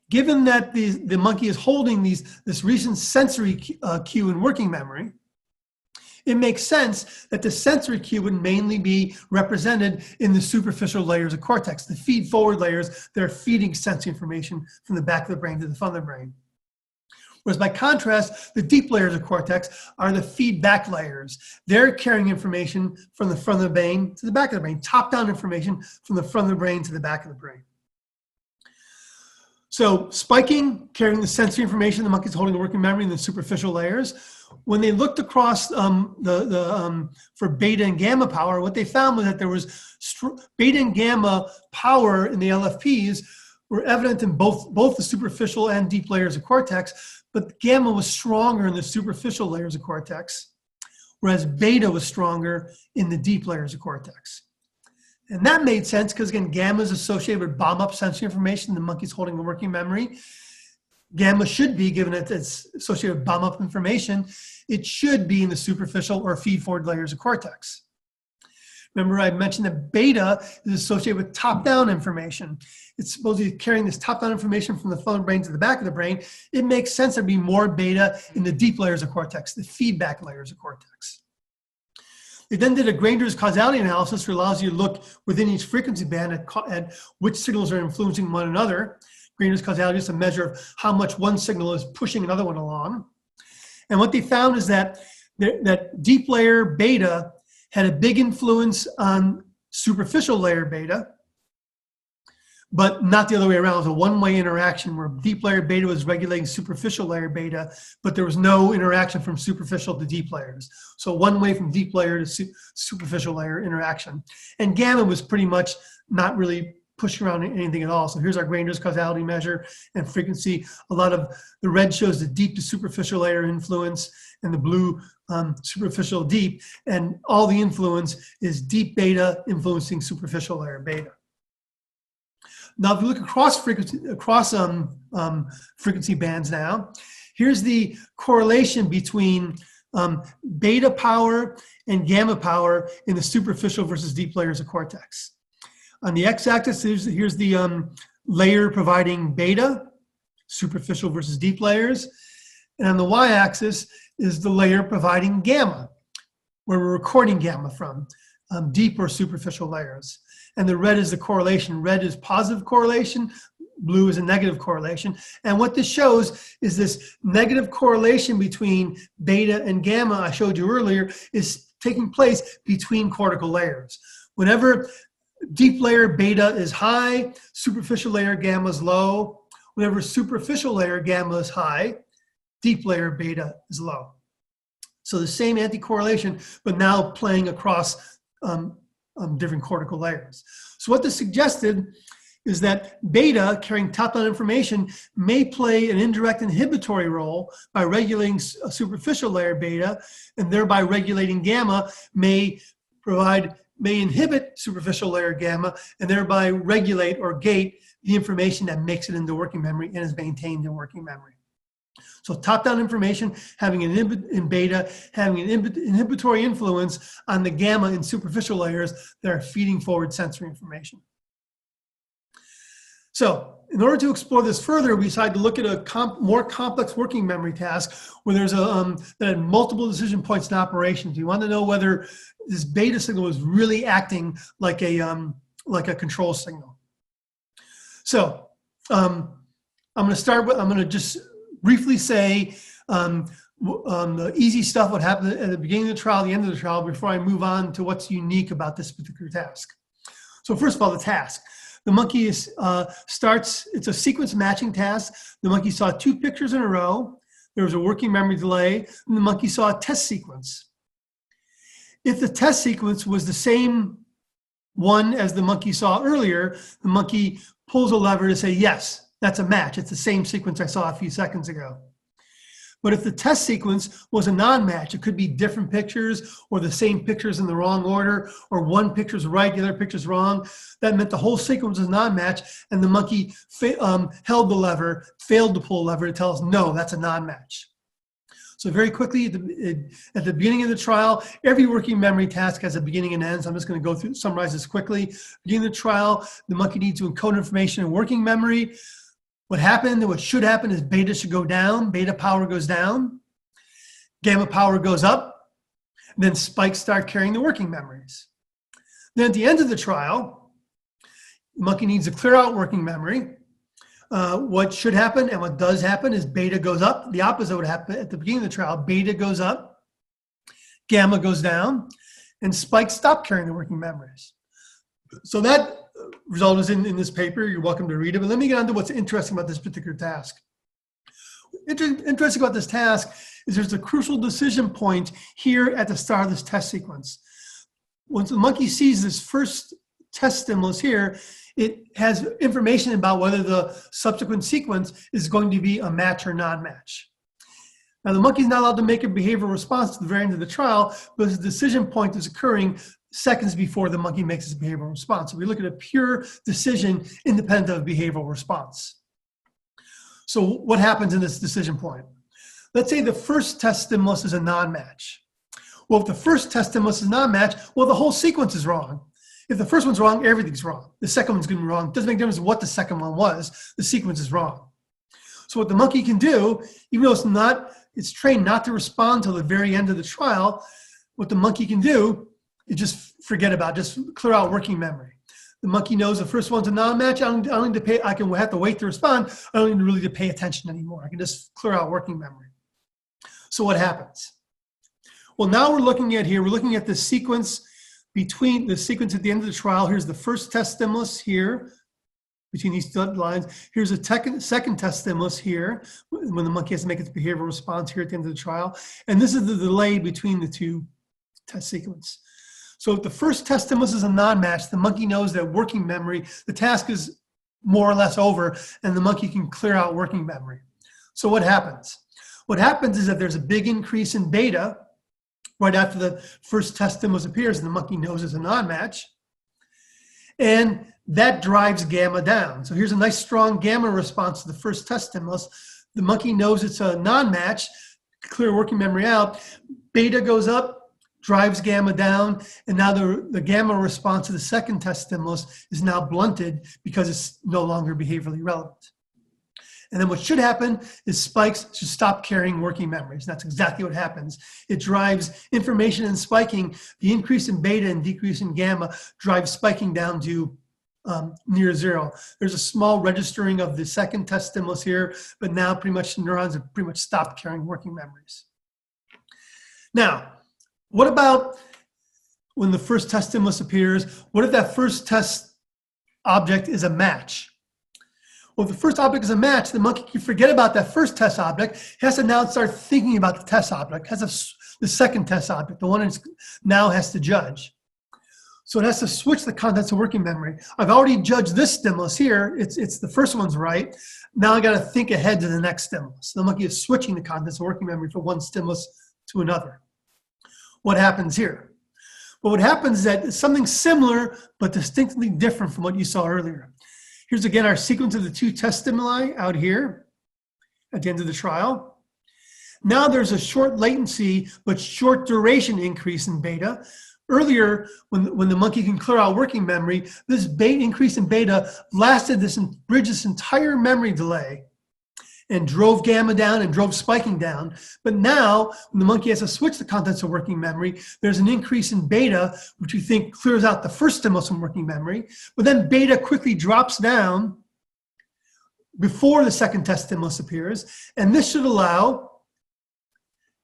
given that the monkey is holding this recent sensory cue in working memory, it makes sense that the sensory cue would mainly be represented in the superficial layers of cortex, the feed-forward layers that are feeding sensory information from the back of the brain to the front of the brain. Whereas by contrast, the deep layers of cortex are the feedback layers. They're carrying information from the front of the brain to the back of the brain, top-down information from the front of the brain to the back of the brain. So spiking, carrying the sensory information, the monkey's holding the working memory in the superficial layers. When they looked across for beta and gamma power, what they found was that there was beta and gamma power in the LFPs were evident in both the superficial and deep layers of cortex, but gamma was stronger in the superficial layers of cortex, whereas beta was stronger in the deep layers of cortex. And that made sense because, again, gamma is associated with bomb-up sensory information. The monkey's holding the working memory. Gamma should be, given that it's associated with bomb-up information, it should be in the superficial or feed-forward layers of cortex. Remember, I mentioned that beta is associated with top-down information. It's supposed to be carrying this top-down information from the front of the brain to the back of the brain. It makes sense there'd be more beta in the deep layers of cortex, the feedback layers of cortex. They then did a Granger's causality analysis, which allows you to look within each frequency band at which signals are influencing one another. Granger's causality is a measure of how much one signal is pushing another one along. And what they found is that deep layer beta had a big influence on superficial layer beta, but not the other way around. It was a one-way interaction where deep layer beta was regulating superficial layer beta, but there was no interaction from superficial to deep layers. So one way from deep layer to superficial layer interaction. And gamma was pretty much not really pushing around anything at all. So here's our Granger's causality measure and frequency. A lot of the red shows the deep to superficial layer influence, and the blue superficial deep. And all the influence is deep beta influencing superficial layer beta. Now, if you look across frequency bands now, here's the correlation between beta power and gamma power in the superficial versus deep layers of cortex. On the x-axis, here's the layer providing beta, superficial versus deep layers. And on the y-axis is the layer providing gamma, where we're recording gamma from, deep or superficial layers. And the red is the correlation. Red is positive correlation, blue is a negative correlation. And what this shows is this negative correlation between beta and gamma I showed you earlier is taking place between cortical layers. Whenever deep layer beta is high, superficial layer gamma is low. Whenever superficial layer gamma is high, deep layer beta is low. So the same anti-correlation, but now playing across different cortical layers. So what this suggested is that beta, carrying top-down information, may play an indirect inhibitory role by regulating a superficial layer beta, and thereby regulating gamma may inhibit superficial layer gamma, and thereby regulate or gate the information that makes it into working memory and is maintained in working memory. So top-down information having an in beta, having an inhibitory influence on the gamma in superficial layers that are feeding forward sensory information. So in order to explore this further, we decided to look at a more complex working memory task where there's that had multiple decision points in operations. You want to know whether this beta signal is really acting like a control signal. So I'm going to just briefly say the easy stuff, what happened at the beginning of the trial, the end of the trial, before I move on to what's unique about this particular task. So first of all, the task. The monkey starts, it's a sequence matching task. The monkey saw 2 pictures in a row. There was a working memory delay, and the monkey saw a test sequence. If the test sequence was the same one as the monkey saw earlier, the monkey pulls a lever to say, yes, that's a match. It's the same sequence I saw a few seconds ago. But if the test sequence was a non-match, it could be different pictures or the same pictures in the wrong order, or one picture's right, the other picture's wrong. That meant the whole sequence was non-match, and the monkey held the lever, failed to pull a lever to tell us, no, that's a non-match. So very quickly, at the beginning of the trial, every working memory task has a beginning and end. So I'm just going to go through, summarize this quickly. Beginning of the trial, the monkey needs to encode information in working memory. What happened and what should happen is beta should go down, beta power goes down, gamma power goes up, and then spikes start carrying the working memories. Then at the end of the trial, the monkey needs to clear out working memory. What should happen and what does happen is beta goes up. The opposite would happen at the beginning of the trial. Beta goes up, gamma goes down, and spikes stop carrying the working memories. So that result is in this paper. You're welcome to read it. But let me get on to what's interesting about this particular task. Interesting about this task is there's a crucial decision point here at the start of this test sequence. Once the monkey sees this first test stimulus here, it has information about whether the subsequent sequence is going to be a match or non-match. Now, the monkey's not allowed to make a behavioral response to the very end of the trial, but the decision point is occurring seconds before the monkey makes its behavioral response. So we look at a pure decision independent of behavioral response. So what happens in this decision point? Let's say the first test stimulus is a non-match. Well, if the first test stimulus is non-match, well, the whole sequence is wrong. If the first one's wrong, everything's wrong. The second one's going to be wrong. It doesn't make a difference what the second one was. The sequence is wrong. So what the monkey can do, even though it's trained not to respond till the very end of the trial, what the monkey can do is just forget about, just clear out working memory. The monkey knows the first one's a non-match. I don't need to pay. I can have to wait to respond. I don't need really to pay attention anymore. I can just clear out working memory. So what happens? Well, now we're looking at the sequence between the sequence at the end of the trial. Here's the first test stimulus here between these dotted lines. Here's a second test stimulus here when the monkey has to make its behavioral response here at the end of the trial. And this is the delay between the two test sequence. So if the first test stimulus is a non-match, the monkey knows that working memory, the task is more or less over, and the monkey can clear out working memory. So what happens? What happens is that there's a big increase in beta right after the first test stimulus appears, and the monkey knows it's a non-match. And that drives gamma down. So here's a nice strong gamma response to the first test stimulus. The monkey knows it's a non-match, clear working memory out. Beta goes up, drives gamma down, and now the gamma response to the second test stimulus is now blunted because it's no longer behaviorally relevant. And then what should happen is spikes should stop carrying working memories. That's exactly what happens. It drives information and spiking. The increase in beta and decrease in gamma drives spiking down to near zero. There's a small registering of the second test stimulus here, but now pretty much neurons have pretty much stopped carrying working memories. Now, what about when the first test stimulus appears? What if that first test object is a match? Well, if the first object is a match, the monkey can forget about that first test object. It has to now start thinking about the test object. It has the second test object, the one it now has to judge. So it has to switch the contents of working memory. I've already judged this stimulus here. It's the first one's right. Now I got to think ahead to the next stimulus. The monkey is switching the contents of working memory from one stimulus to another. What happens here? Well, what happens is that it's something similar but distinctly different from what you saw earlier. Here's again our sequence of the two test stimuli out here at the end of the trial. Now there's a short latency but short duration increase in beta. Earlier, when the monkey can clear out working memory, this increase in beta lasted bridged this entire memory delay and drove gamma down and drove spiking down. But now, when the monkey has to switch the contents of working memory, there's an increase in beta, which we think clears out the first stimulus from working memory. But then beta quickly drops down before the second test stimulus appears. And this should allow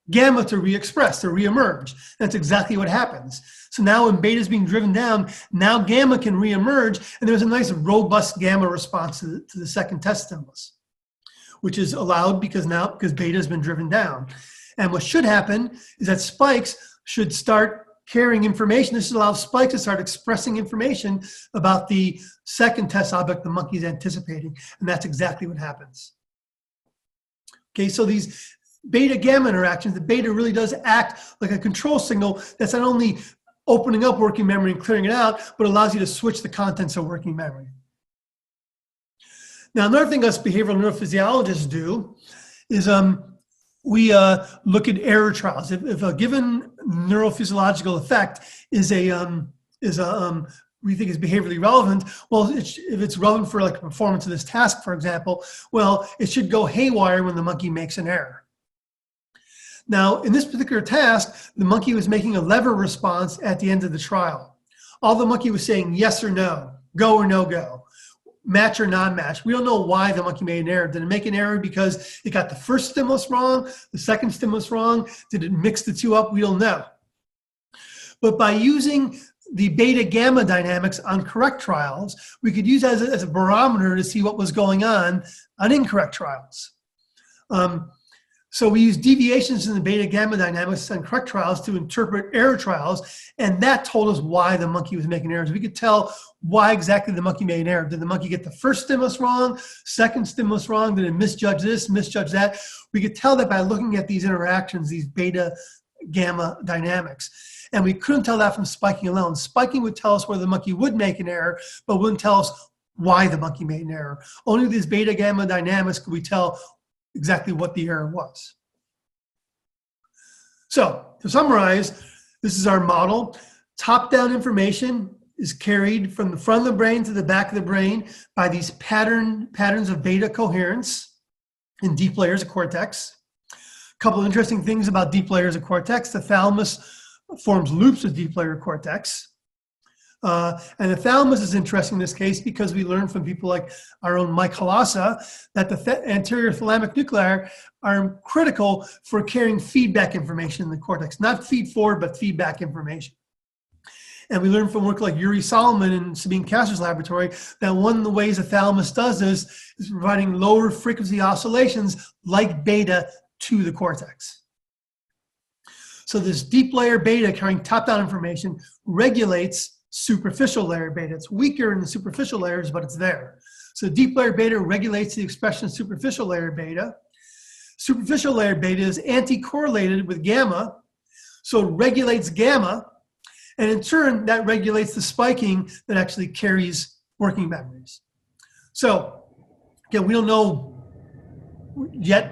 gamma to re-express, to re-emerge. That's exactly what happens. So now when beta is being driven down, now gamma can re-emerge, and there's a nice robust gamma response to the second test stimulus, which is allowed because beta has been driven down. And what should happen is that spikes should start carrying information. This allows spikes to start expressing information about the second test object the monkey is anticipating, and that's exactly what happens. Okay, so these beta-gamma interactions, the beta really does act like a control signal that's not only opening up working memory and clearing it out, but allows you to switch the contents of working memory. Now, another thing us behavioral neurophysiologists do is we look at error trials. If a given neurophysiological effect we think is behaviorally relevant, well, if it's relevant for like performance of this task, for example, well, it should go haywire when the monkey makes an error. Now, in this particular task, the monkey was making a lever response at the end of the trial. All the monkey was saying yes or no, go or no go, match or non-match. We don't know why the monkey made an error. Did it make an error because it got the first stimulus wrong, the second stimulus wrong? Did it mix the two up? We don't know. But by using the beta-gamma dynamics on correct trials, we could use that as a barometer to see what was going on incorrect trials. So we use deviations in the beta-gamma dynamics on correct trials to interpret error trials, and that told us why the monkey was making errors. We could tell why exactly the monkey made an error. Did the monkey get the first stimulus wrong, second stimulus wrong? Did it misjudge this, misjudge that? We could tell that by looking at these interactions, these beta-gamma dynamics. And we couldn't tell that from spiking alone. Spiking would tell us whether the monkey would make an error, but wouldn't tell us why the monkey made an error. Only these beta-gamma dynamics could we tell exactly what the error was. So to summarize, this is our model. Top-down information is carried from the front of the brain to the back of the brain by these patterns of beta coherence in deep layers of cortex. A couple of interesting things about deep layers of cortex. The thalamus forms loops with deep layer cortex. And the thalamus is interesting in this case because we learned from people like our own Mike Halassa that the anterior thalamic nuclei are critical for carrying feedback information in the cortex, not feed forward, but feedback information. And we learned from work like Yuri Solomon and Sabine Kasser's laboratory that one of the ways the thalamus does this is providing lower frequency oscillations like beta to the cortex. So this deep layer beta carrying top-down information regulates superficial layer beta. It's weaker in the superficial layers, but it's there. So deep layer beta regulates the expression of superficial layer beta. Superficial layer beta is anti-correlated with gamma, so it regulates gamma, and in turn, that regulates the spiking that actually carries working memories. So, again, we don't know yet,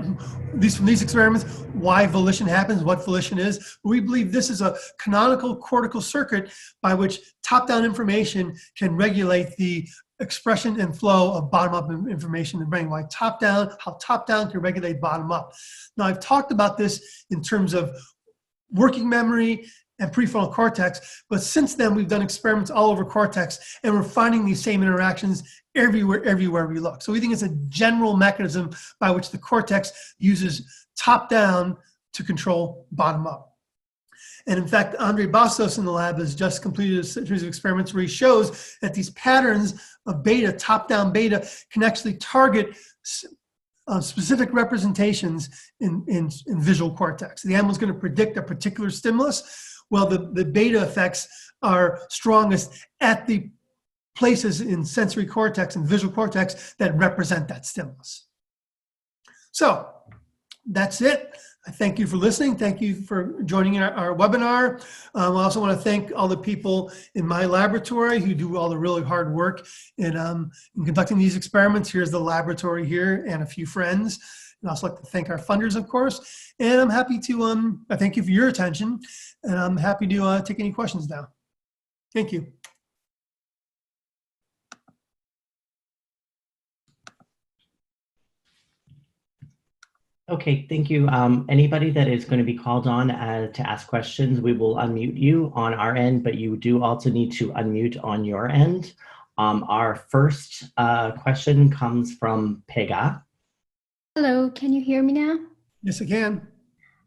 at least from these experiments, why volition happens, what volition is. But we believe this is a canonical cortical circuit by which top-down information can regulate the expression and flow of bottom-up information in the brain. Why top-down, how top-down can regulate bottom-up. Now, I've talked about this in terms of working memory and prefrontal cortex, but since then we've done experiments all over cortex, and we're finding these same interactions everywhere we look. So we think it's a general mechanism by which the cortex uses top-down to control bottom-up. And in fact, Andre Bastos in the lab has just completed a series of experiments where he shows that these patterns of beta, top-down beta, can actually target specific representations in visual cortex. The animal's going to predict a particular stimulus. Well, the beta effects are strongest at the places in sensory cortex and visual cortex that represent that stimulus. So that's it. I thank you for listening. Thank you for joining our webinar. I also want to thank all the people in my laboratory who do all the really hard work in conducting these experiments. Here's the laboratory here and a few friends. And I'd also like to thank our funders, of course. And I'm happy to, I thank you for your attention. And I'm happy to take any questions now. Thank you. Okay, thank you. Anybody that is going to be called on to ask questions, we will unmute you on our end, but you do also need to unmute on your end. Our first question comes from Pega. Hello, can you hear me now? Yes, I can.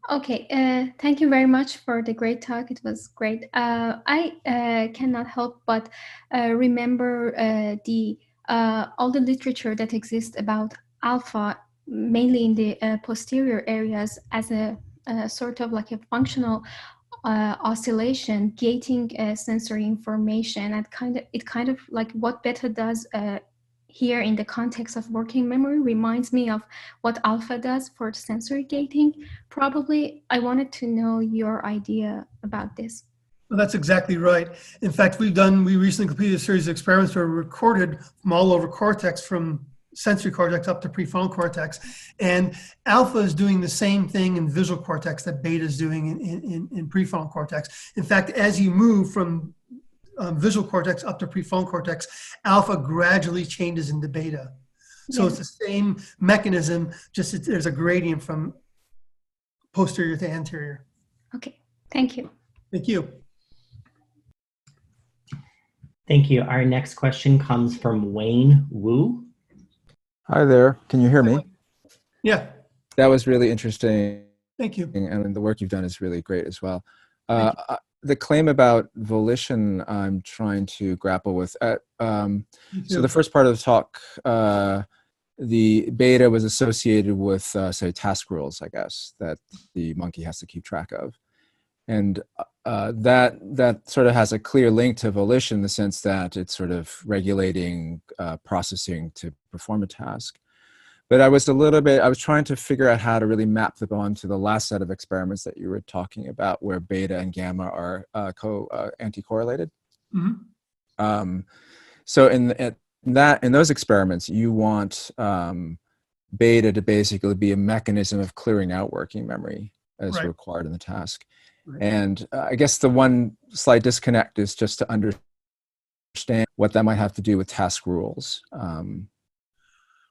Okay, thank you very much for the great talk. It was great. I cannot help but remember all the literature that exists about alpha, mainly in the posterior areas, as a sort of like a functional oscillation, gating sensory information, and it kind of like what beta does here in the context of working memory reminds me of what alpha does for sensory gating. Probably, I wanted to know your idea about this. Well, that's exactly right. In fact, we recently completed a series of experiments where we recorded from all over cortex, from sensory cortex up to prefrontal cortex. And alpha is doing the same thing in visual cortex that beta is doing in prefrontal cortex. In fact, as you move from visual cortex up to prefrontal cortex, alpha gradually changes into beta. So It's the same mechanism, just there's a gradient from posterior to anterior. Okay, thank you. Thank you. Thank you. Our next question comes from Wayne Wu. Hi there. Can you hear me? Yeah. That was really interesting. Thank you. And the work you've done is really great as well. The claim about volition, I'm trying to grapple with. So the first part of the talk, the beta was associated with, say, task rules, I guess, that the monkey has to keep track of. And that sort of has a clear link to volition in the sense that it's sort of regulating processing to perform a task. But I was trying to figure out how to really map them onto the last set of experiments that you were talking about, where beta and gamma are anti-correlated. Mm-hmm. So in those experiments, you want beta to basically be a mechanism of clearing out working memory as required in the task. Right. And I guess the one slight disconnect is just to understand what that might have to do with task rules.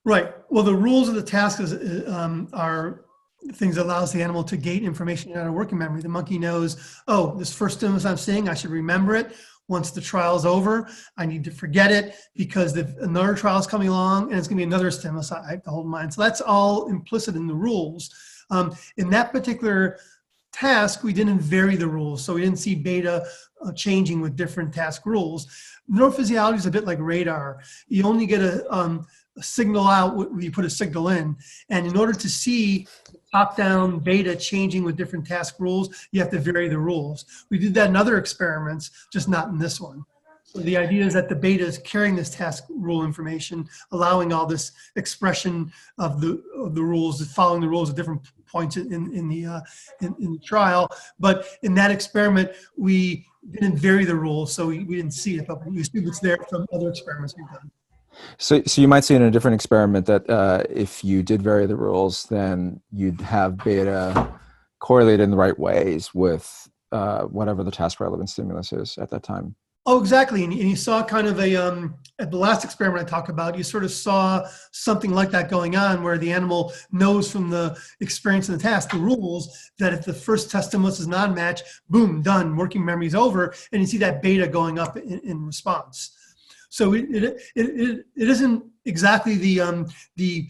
Right. Well, the rules of the task are things that allows the animal to gate information out of working memory. The monkey knows, oh, this first stimulus I'm seeing, I should remember it. Once the trial's over, I need to forget it because another trial is coming along and it's going to be another stimulus I have to hold in mind. So that's all implicit in the rules. In that particular task, we didn't vary the rules. So we didn't see beta changing with different task rules. Neurophysiology is a bit like radar. You only get a signal out when you put a signal in. And in order to see top-down beta changing with different task rules, you have to vary the rules. We did that in other experiments, just not in this one. So the idea is that the beta is carrying this task rule information, allowing all this expression of the rules, following the rules at different points in the trial. But in that experiment, we didn't vary the rules, so we didn't see it, but we see what's there from other experiments we've done. So you might see in a different experiment that if you did vary the rules, then you'd have beta correlated in the right ways with whatever the task relevant stimulus is at that time. Oh, exactly. And you saw kind of at the last experiment I talked about, you sort of saw something like that going on where the animal knows from the experience of the task, the rules, that if the first test stimulus is non-match, boom, done, working memory is over, and you see that beta going up in response. So it isn't exactly the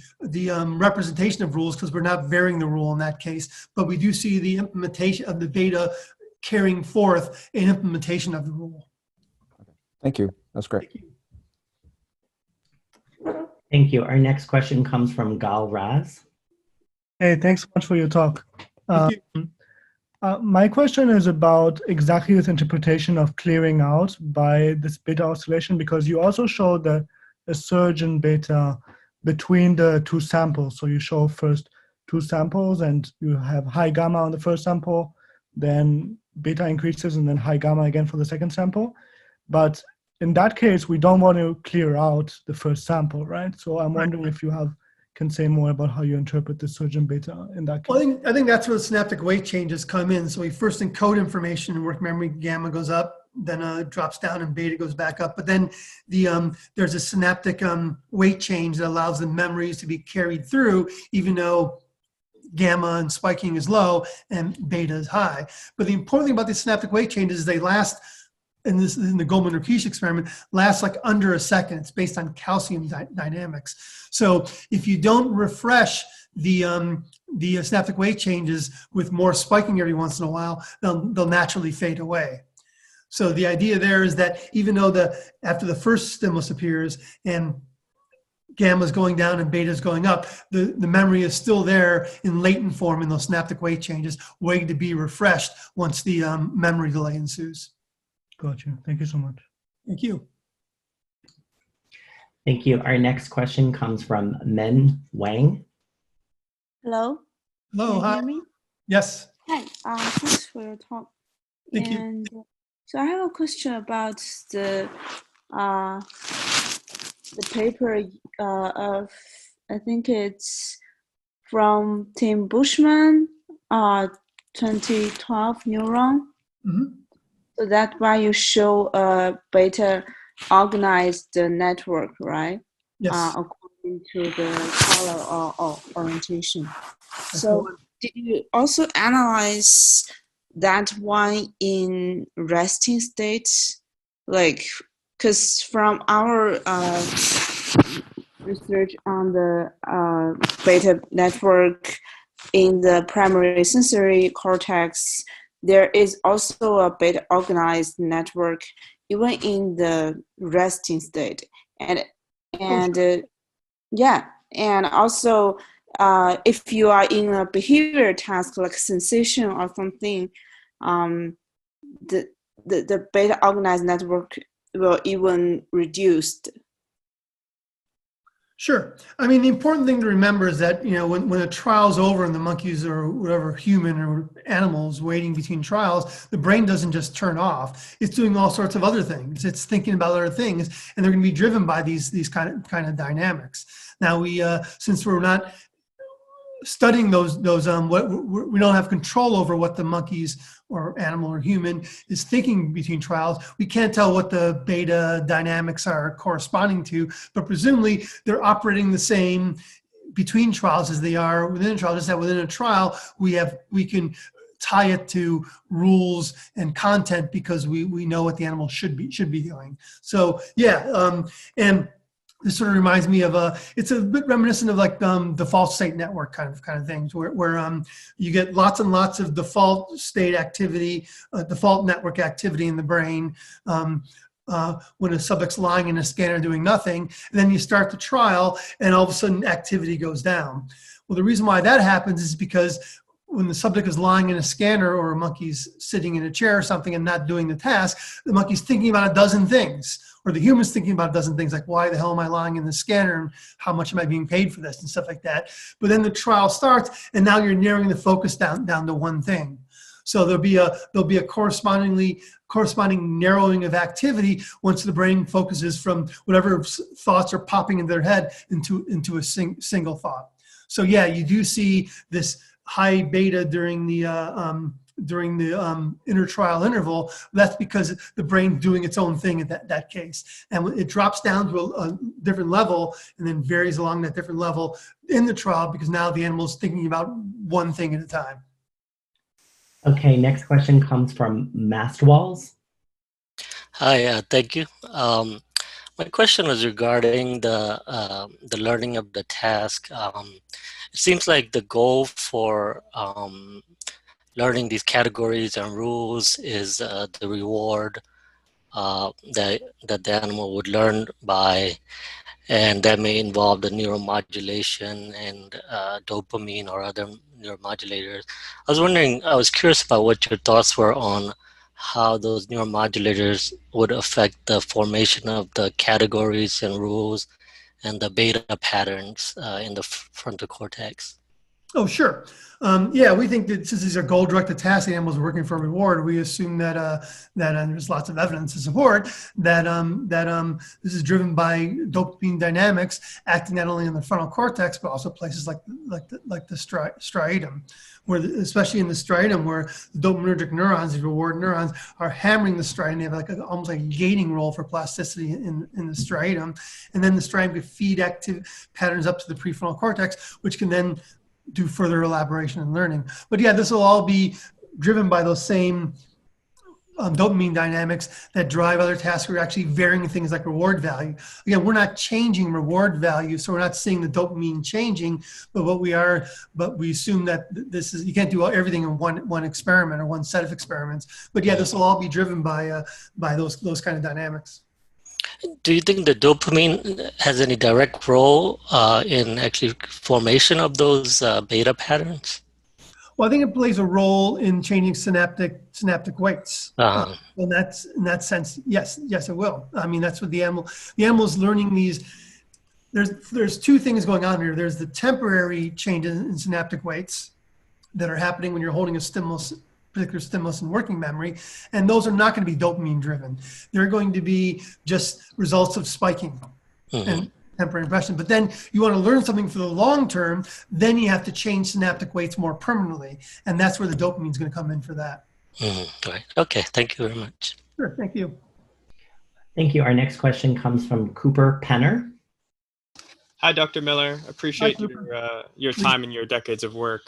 representation of rules because we're not varying the rule in that case, but we do see the implementation of the beta carrying forth an implementation of the rule. Thank you. That's great. Thank you. Our next question comes from Gal Raz. Hey, thanks so much for your talk. Thank you. My question is about exactly this interpretation of clearing out by this beta oscillation, because you also show a surge in beta between the two samples. So you show first two samples and you have high gamma on the first sample, then beta increases and then high gamma again for the second sample. But in that case, we don't want to clear out the first sample, right? So I'm wondering if you can say more about how you interpret the surge in beta in that case. Well, I think that's where the synaptic weight changes come in. So we first encode information and work memory, gamma goes up, then it drops down and beta goes back up. But then there's a synaptic weight change that allows the memories to be carried through, even though gamma and spiking is low and beta is high. But the important thing about these synaptic weight changes is they last, in the Goldman-Rakesh experiment, lasts like under a second. It's based on calcium dynamics. So if you don't refresh the synaptic weight changes with more spiking every once in a while, they'll naturally fade away. So the idea there is that even though after the first stimulus appears and gamma is going down and beta is going up, the memory is still there in latent form in those synaptic weight changes, waiting to be refreshed once the memory delay ensues. Gotcha. Thank you so much. Thank you. Thank you. Our next question comes from Men Wang. Hello. Hello. Can you Hi. hear me? Yes. Hi. Thanks for your talk. Thank you. So I have a question about the paper of, I think it's from Tim Bushman, 2012 Neuron. Mm-hmm. So that's why you show a beta organized network, right? Yes. According to the color or orientation. So did you also analyze that one in resting states? Like, because from our research on the beta network in the primary sensory cortex, there is also a beta organized network even in the resting state. And also if you are in a behavior task like sensation or something, the beta organized network will even reduced. Sure. I mean, the important thing to remember is that, when a trial's over and the monkeys or whatever human or animals waiting between trials, the brain doesn't just turn off. It's doing all sorts of other things. It's thinking about other things, and they're going to be driven by these kind of dynamics. Now, since we're not studying those we don't have control over what the monkeys or animal or human is thinking between trials. We can't tell what the beta dynamics are corresponding to, but presumably they're operating the same between trials as they are within a trial. Just that within a trial we can tie it to rules and content because we know what the animal should be doing. So and this sort of reminds me of it's a bit reminiscent of like default state network kind of things where you get lots and lots of default state activity, default network activity in the brain when a subject's lying in a scanner doing nothing, and then you start the trial and all of a sudden activity goes down. Well, the reason why that happens is because when the subject is lying in a scanner or a monkey's sitting in a chair or something and not doing the task, the monkey's thinking about a dozen things, or the human's thinking about a dozen things like, why the hell am I lying in the scanner and how much am I being paid for this and stuff like that. But then the trial starts and now you're narrowing the focus down to one thing. So there'll be a corresponding narrowing of activity once the brain focuses from whatever thoughts are popping in their head into a single thought. So yeah, you do see this high beta during the during the intertrial interval. That's because the brain's doing its own thing in that case. And it drops down to a different level and then varies along that different level in the trial because now the animal's thinking about one thing at a time. Okay, next question comes from Mastwalls. Hi, thank you. My question was regarding the learning of the task. It seems like the goal for learning these categories and rules is the reward that the animal would learn by, and that may involve the neuromodulation and dopamine or other neuromodulators. I was curious about what your thoughts were on how those neuromodulators would affect the formation of the categories and rules and the beta patterns in the frontal cortex. Oh, sure. Yeah, we think that since these are goal-directed task animals working for a reward, we assume that and there's lots of evidence to support that this is driven by dopamine dynamics acting not only in the frontal cortex but also places like the striatum, where especially in the striatum where the dopaminergic neurons, the reward neurons, are hammering the striatum. They have almost like a gating role for plasticity in the striatum, and then the striatum can feed active patterns up to the prefrontal cortex, which can then do further elaboration and learning. But yeah, this will all be driven by those same dopamine dynamics that drive other tasks. We're actually varying things like reward value. Again, we're not changing reward value, so we're not seeing the dopamine changing, but we assume that this is, you can't do everything in one experiment or one set of experiments. But yeah, this will all be driven by those kind of dynamics. Do you think the dopamine has any direct role in actually formation of those beta patterns? Well, I think it plays a role in changing synaptic weights. In that sense, yes, it will. I mean, that's what the animal's learning these. There's two things going on here. There's the temporary changes in synaptic weights that are happening when you're holding a particular stimulus in working memory, and those are not going to be dopamine driven. They're going to be just results of spiking and temporary impression. But then you want to learn something for the long term, then you have to change synaptic weights more permanently, and that's where the dopamine is going to come in for that. Right. Okay, thank you very much. Sure, thank you. Thank you. Our next question comes from Cooper Penner. Hi, Dr. Miller. Appreciate your time and your decades of work.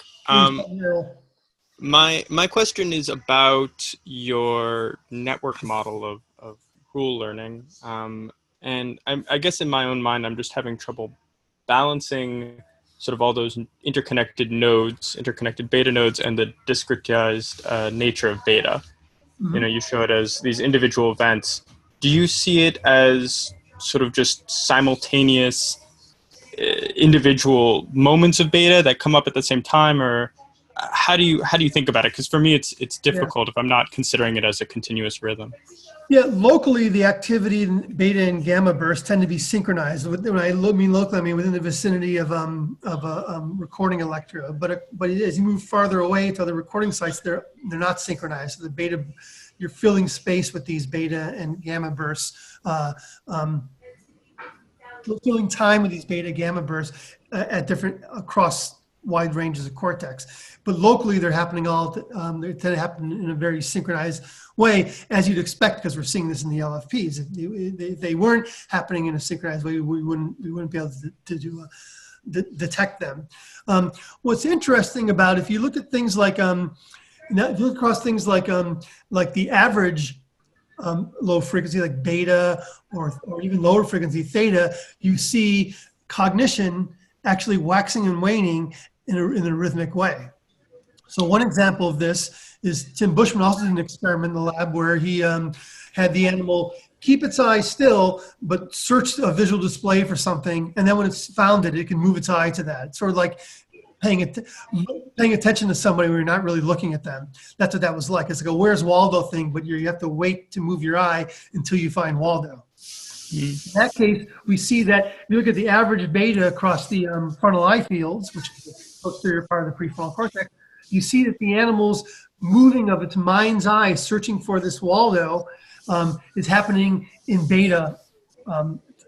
My question is about your network model of rule learning. And I guess in my own mind, I'm just having trouble balancing sort of all those interconnected beta nodes, and the discretized nature of beta. You know, you show it as these individual events. Do you see it as sort of just simultaneous individual moments of beta that come up at the same time, or how do you think about it? Because for me, it's difficult if I'm not considering it as a continuous rhythm. Yeah, locally, the activity in beta and gamma bursts tend to be synchronized. When I mean locally, I mean within the vicinity of a recording electrode. But as you move farther away to other recording sites, they're not synchronized. So the beta, you're filling space with these beta and gamma bursts, filling time with these beta gamma bursts across wide ranges of cortex. But locally, they're happening they tend to happen in a very synchronized way, as you'd expect, because we're seeing this in the LFPs. If they weren't happening in a synchronized way, we wouldn't be able to detect them. What's interesting about, if you look at things like, if you look across things like the average low frequency, like beta, or even lower frequency theta, you see cognition actually waxing and waning in a rhythmic way. So one example of this is Tim Bushman also did an experiment in the lab where he had the animal keep its eye still, but search a visual display for something, and then when it's found it can move its eye to that. It's sort of like paying attention to somebody when you're not really looking at them. That's what that was like. It's like a "Where's Waldo" thing, but you have to wait to move your eye until you find Waldo. In that case, we see that if you look at the average beta across the frontal eye fields, which is the posterior part of the prefrontal cortex, you see that the animal's moving of its mind's eye, searching for this Waldo, is happening in beta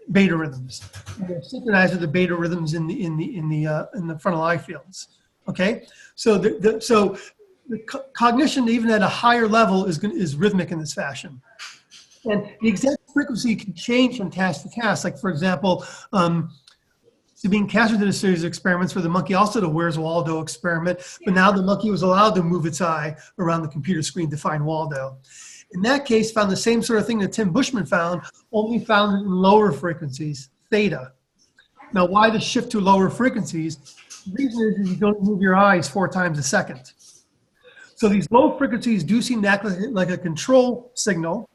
rhythms. They're synchronized with the beta rhythms in the frontal eye fields. Okay, so cognition, even at a higher level, is rhythmic in this fashion. And the exact frequency can change from task to task. Like, for example, Sabine Kasser did a series of experiments where the monkey also did a Where's Waldo experiment, but now the monkey was allowed to move its eye around the computer screen to find Waldo. In that case, found the same sort of thing that Tim Bushman found, only found in lower frequencies, theta. Now, why the shift to lower frequencies? The reason is you don't move your eyes 4 times a second. So these low frequencies do seem to act like a control signal,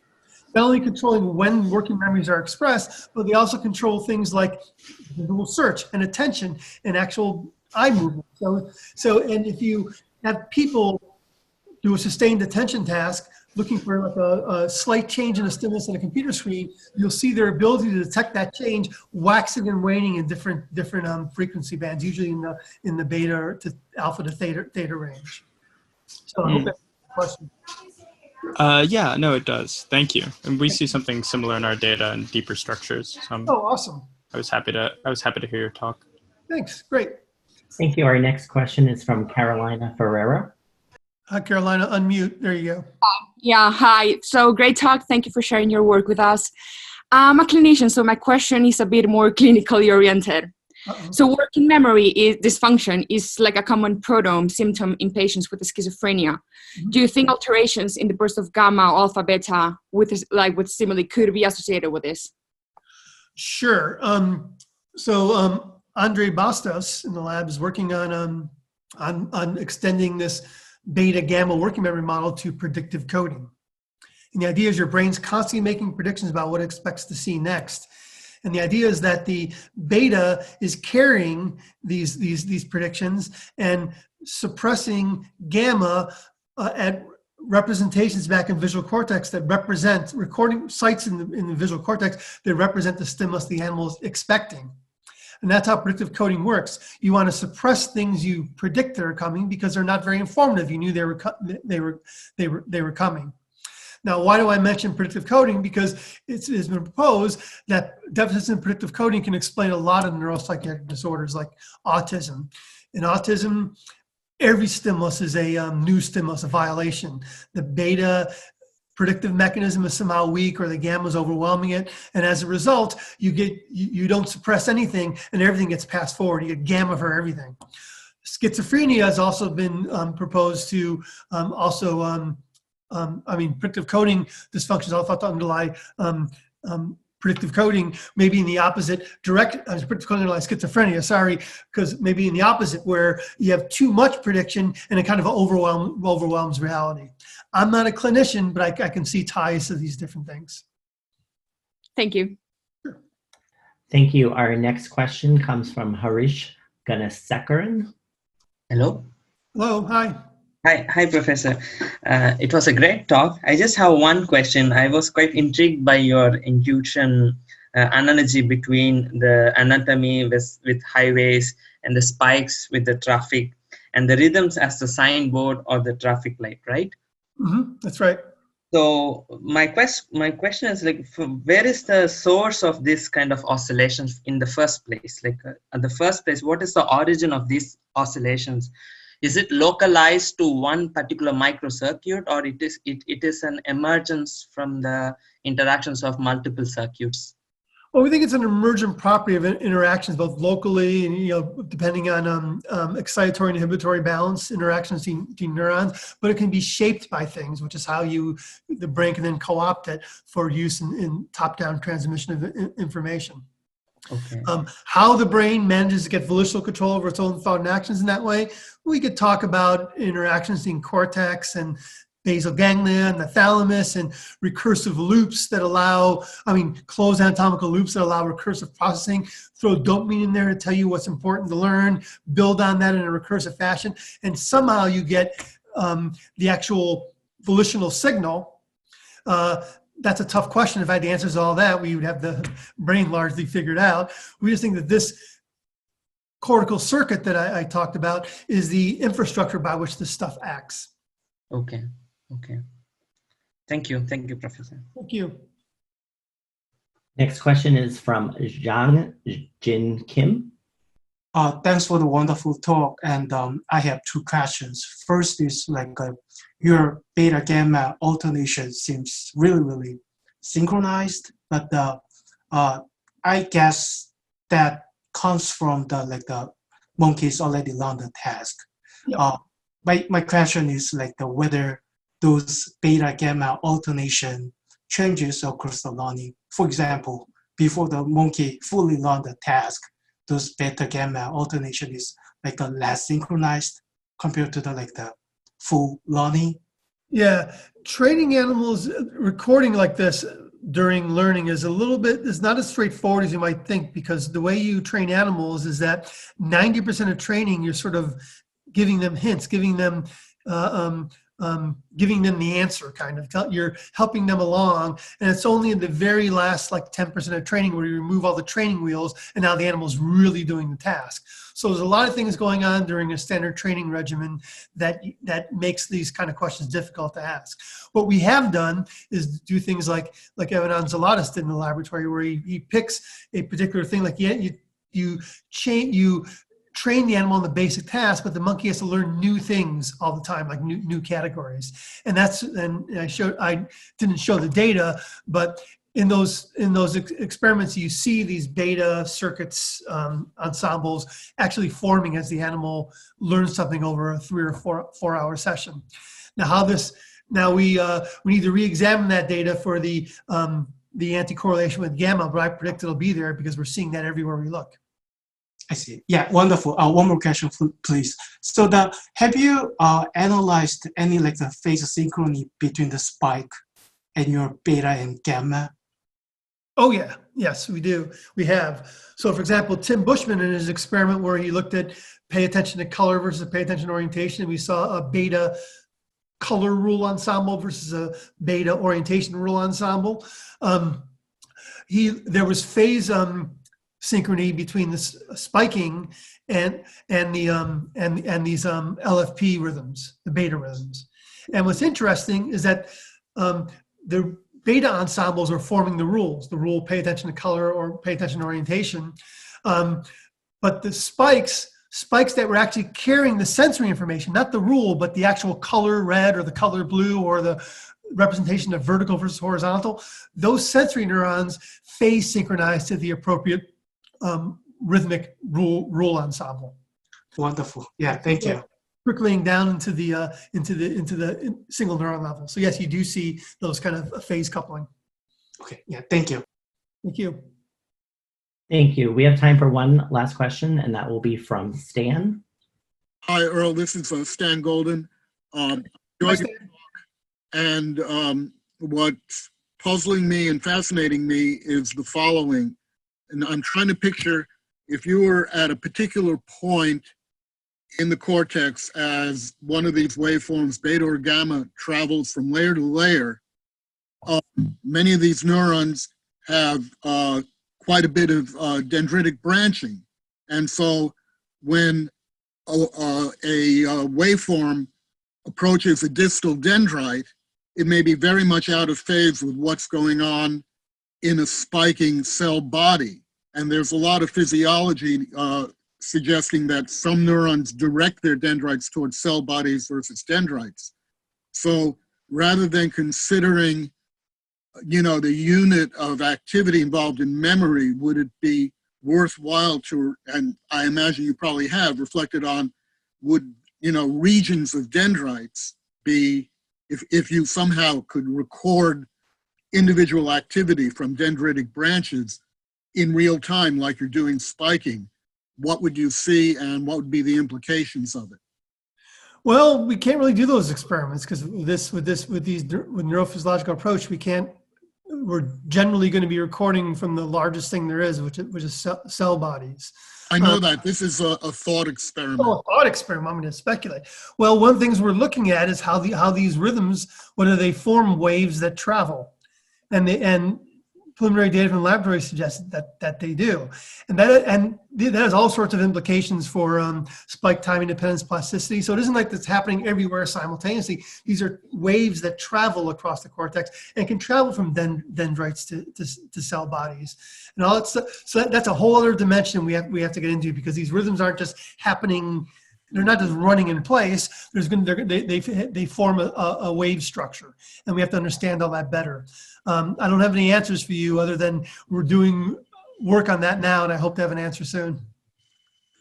not only controlling when working memories are expressed, but they also control things like visual search and attention and actual eye movement. And if you have people do a sustained attention task, looking for like a slight change in a stimulus on a computer screen, you'll see their ability to detect that change waxing and waning in different frequency bands, usually in the beta to alpha to theta range. So I hope that's a question. Yeah, no, it does. Thank you. And we see something similar in our data and deeper structures. So awesome. I was happy to hear your talk. Thanks. Great. Thank you. Our next question is from Carolina Ferreira. Hi, Carolina. Unmute. There you go. Yeah, hi. So great talk. Thank you for sharing your work with us. I'm a clinician, so my question is a bit more clinically oriented. So working memory dysfunction is like a common prodrome symptom in patients with schizophrenia. Do you think alterations in the burst of gamma, alpha, beta with stimuli could be associated with this? Sure. Andre Bastos in the lab is working on extending this beta gamma working memory model to predictive coding. And the idea is your brain's constantly making predictions about what it expects to see next. And the idea is that the beta is carrying these predictions and suppressing gamma at representations back in visual cortex that represent recording sites in the visual cortex that represent the stimulus the animal is expecting. And that's how predictive coding works. You want to suppress things you predict that are coming because they're not very informative. You knew they were coming. Now, why do I mention predictive coding? Because it's been proposed that deficits in predictive coding can explain a lot of neuropsychiatric disorders like autism. In autism, every stimulus is a new stimulus, a violation. The beta predictive mechanism is somehow weak or the gamma is overwhelming it. And as a result, you don't suppress anything and everything gets passed forward. You get gamma for everything. Schizophrenia has also been proposed to predictive coding dysfunctions all thought to underlie predictive coding, maybe in the opposite predictive coding underlies schizophrenia, because maybe in the opposite where you have too much prediction and it kind of overwhelms reality. I'm not a clinician, but I can see ties to these different things. Thank you. Sure. Thank you. Our next question comes from Harish Ganasekaran. Hello. Hello. Hi. Hi, Professor. It was a great talk. I just have one question. I was quite intrigued by your intuition analogy between the anatomy with highways and the spikes with the traffic and the rhythms as the signboard or the traffic light, right? Mm-hmm. That's right. So my question is where is the source of this kind of oscillations in the first place? At the first place, what is the origin of these oscillations? Is it localized to one particular microcircuit, or it is an emergence from the interactions of multiple circuits? Well, we think it's an emergent property of interactions, both locally and depending on excitatory and inhibitory balance interactions between neurons. But it can be shaped by things, which is how the brain can then co-opt it for use in top-down transmission of information. Okay. How the brain manages to get volitional control over its own thought and actions in that way, we could talk about interactions in cortex and basal ganglia and the thalamus and recursive loops that closed anatomical loops that allow recursive processing, throw dopamine in there to tell you what's important to learn, build on that in a recursive fashion, and somehow you get the actual volitional signal. That's a tough question. If I had the answers to all that, we would have the brain largely figured out. We just think that this cortical circuit that I talked about is the infrastructure by which this stuff acts. Okay. Thank you, Professor. Thank you. Next question is from Jin Kim. Thanks for the wonderful talk. And I have two questions. First is your beta gamma alternation seems really, really synchronized, but I guess that comes from the monkeys already learned the task. Yeah. My question is whether those beta gamma alternation changes across the learning. For example, before the monkey fully learned the task, those beta gamma alternation is less synchronized compared to the full learning. Yeah, training animals, recording like this during learning is not as straightforward as you might think, because the way you train animals is that 90% of training, you're sort of giving them hints, giving them the answer, kind of. You're helping them along, and it's only in the very last 10% of training where you remove all the training wheels, and now the animal's really doing the task. So there's a lot of things going on during a standard training regimen that makes these kind of questions difficult to ask. What we have done is do things like Evan Anzalatis did in the laboratory, where he picks a particular thing, you train the animal on the basic task, but the monkey has to learn new things all the time, like new categories. And I didn't show the data, but in those experiments, you see these beta circuits, ensembles actually forming as the animal learns something over a 3 or 4 hour session. Now we need to re-examine that data for the anti-correlation with gamma, but I predict it'll be there because we're seeing that everywhere we look. I see. Yeah, wonderful. One more question, please. So have you analyzed any the phase synchrony between the spike and your beta and gamma? Oh yeah, yes, we do. We have. So for example, Tim Bushman in his experiment where he looked at pay attention to color versus pay attention to orientation, we saw a beta color rule ensemble versus a beta orientation rule ensemble. There was phase synchrony between this spiking and these LFP rhythms, the beta rhythms. And what's interesting is that the beta ensembles are forming the rule pay attention to color or pay attention to orientation. But the spikes that were actually carrying the sensory information, not the rule, but the actual color red or the color blue or the representation of vertical versus horizontal, those sensory neurons phase synchronize to the appropriate rhythmic rule ensemble. Wonderful. Yeah, thank you. Trickling down into the single neuron level. So yes, you do see those kind of phase coupling. Okay. Yeah. Thank you. Thank you. Thank you. We have time for one last question, and that will be from Stan. Hi, Earl. This is Stan Golden. And what's puzzling me and fascinating me is the following. And I'm trying to picture if you were at a particular point in the cortex as one of these waveforms, beta or gamma, travels from layer to layer. Many of these neurons have quite a bit of dendritic branching. And so when a waveform approaches a distal dendrite, it may be very much out of phase with what's going on in a spiking cell body. And there's a lot of physiology suggesting that some neurons direct their dendrites towards cell bodies versus dendrites. So rather than considering, the unit of activity involved in memory, would it be worthwhile to, and I imagine you probably have reflected on, would, regions of dendrites be, if you somehow could record individual activity from dendritic branches in real time, like you're doing spiking, what would you see and what would be the implications of it? Well, we can't really do those experiments because with neurophysiological approach, we're generally going to be recording from the largest thing there is, which is cell bodies. I know that. This is a thought experiment. Oh, a thought experiment. I'm going to speculate. Well, one of the things we're looking at is how these rhythms, whether they form waves that travel. And preliminary data from the laboratory suggests that they do, and that has all sorts of implications for spike timing dependence plasticity. So it isn't like that's happening everywhere simultaneously. These are waves that travel across the cortex and can travel from dendrites to cell bodies, and all that. So that's a whole other dimension we have to get into, because these rhythms aren't just happening. They're not just running in place. They form a wave structure, and we have to understand all that better. I don't have any answers for you other than we're doing work on that now, and I hope to have an answer soon.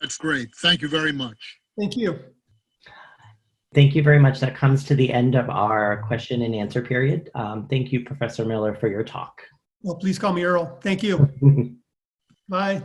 That's great. Thank you very much. Thank you. Thank you very much. That comes to the end of our question and answer period. Thank you, Professor Miller, for your talk. Well, please call me Earl. Thank you. Bye.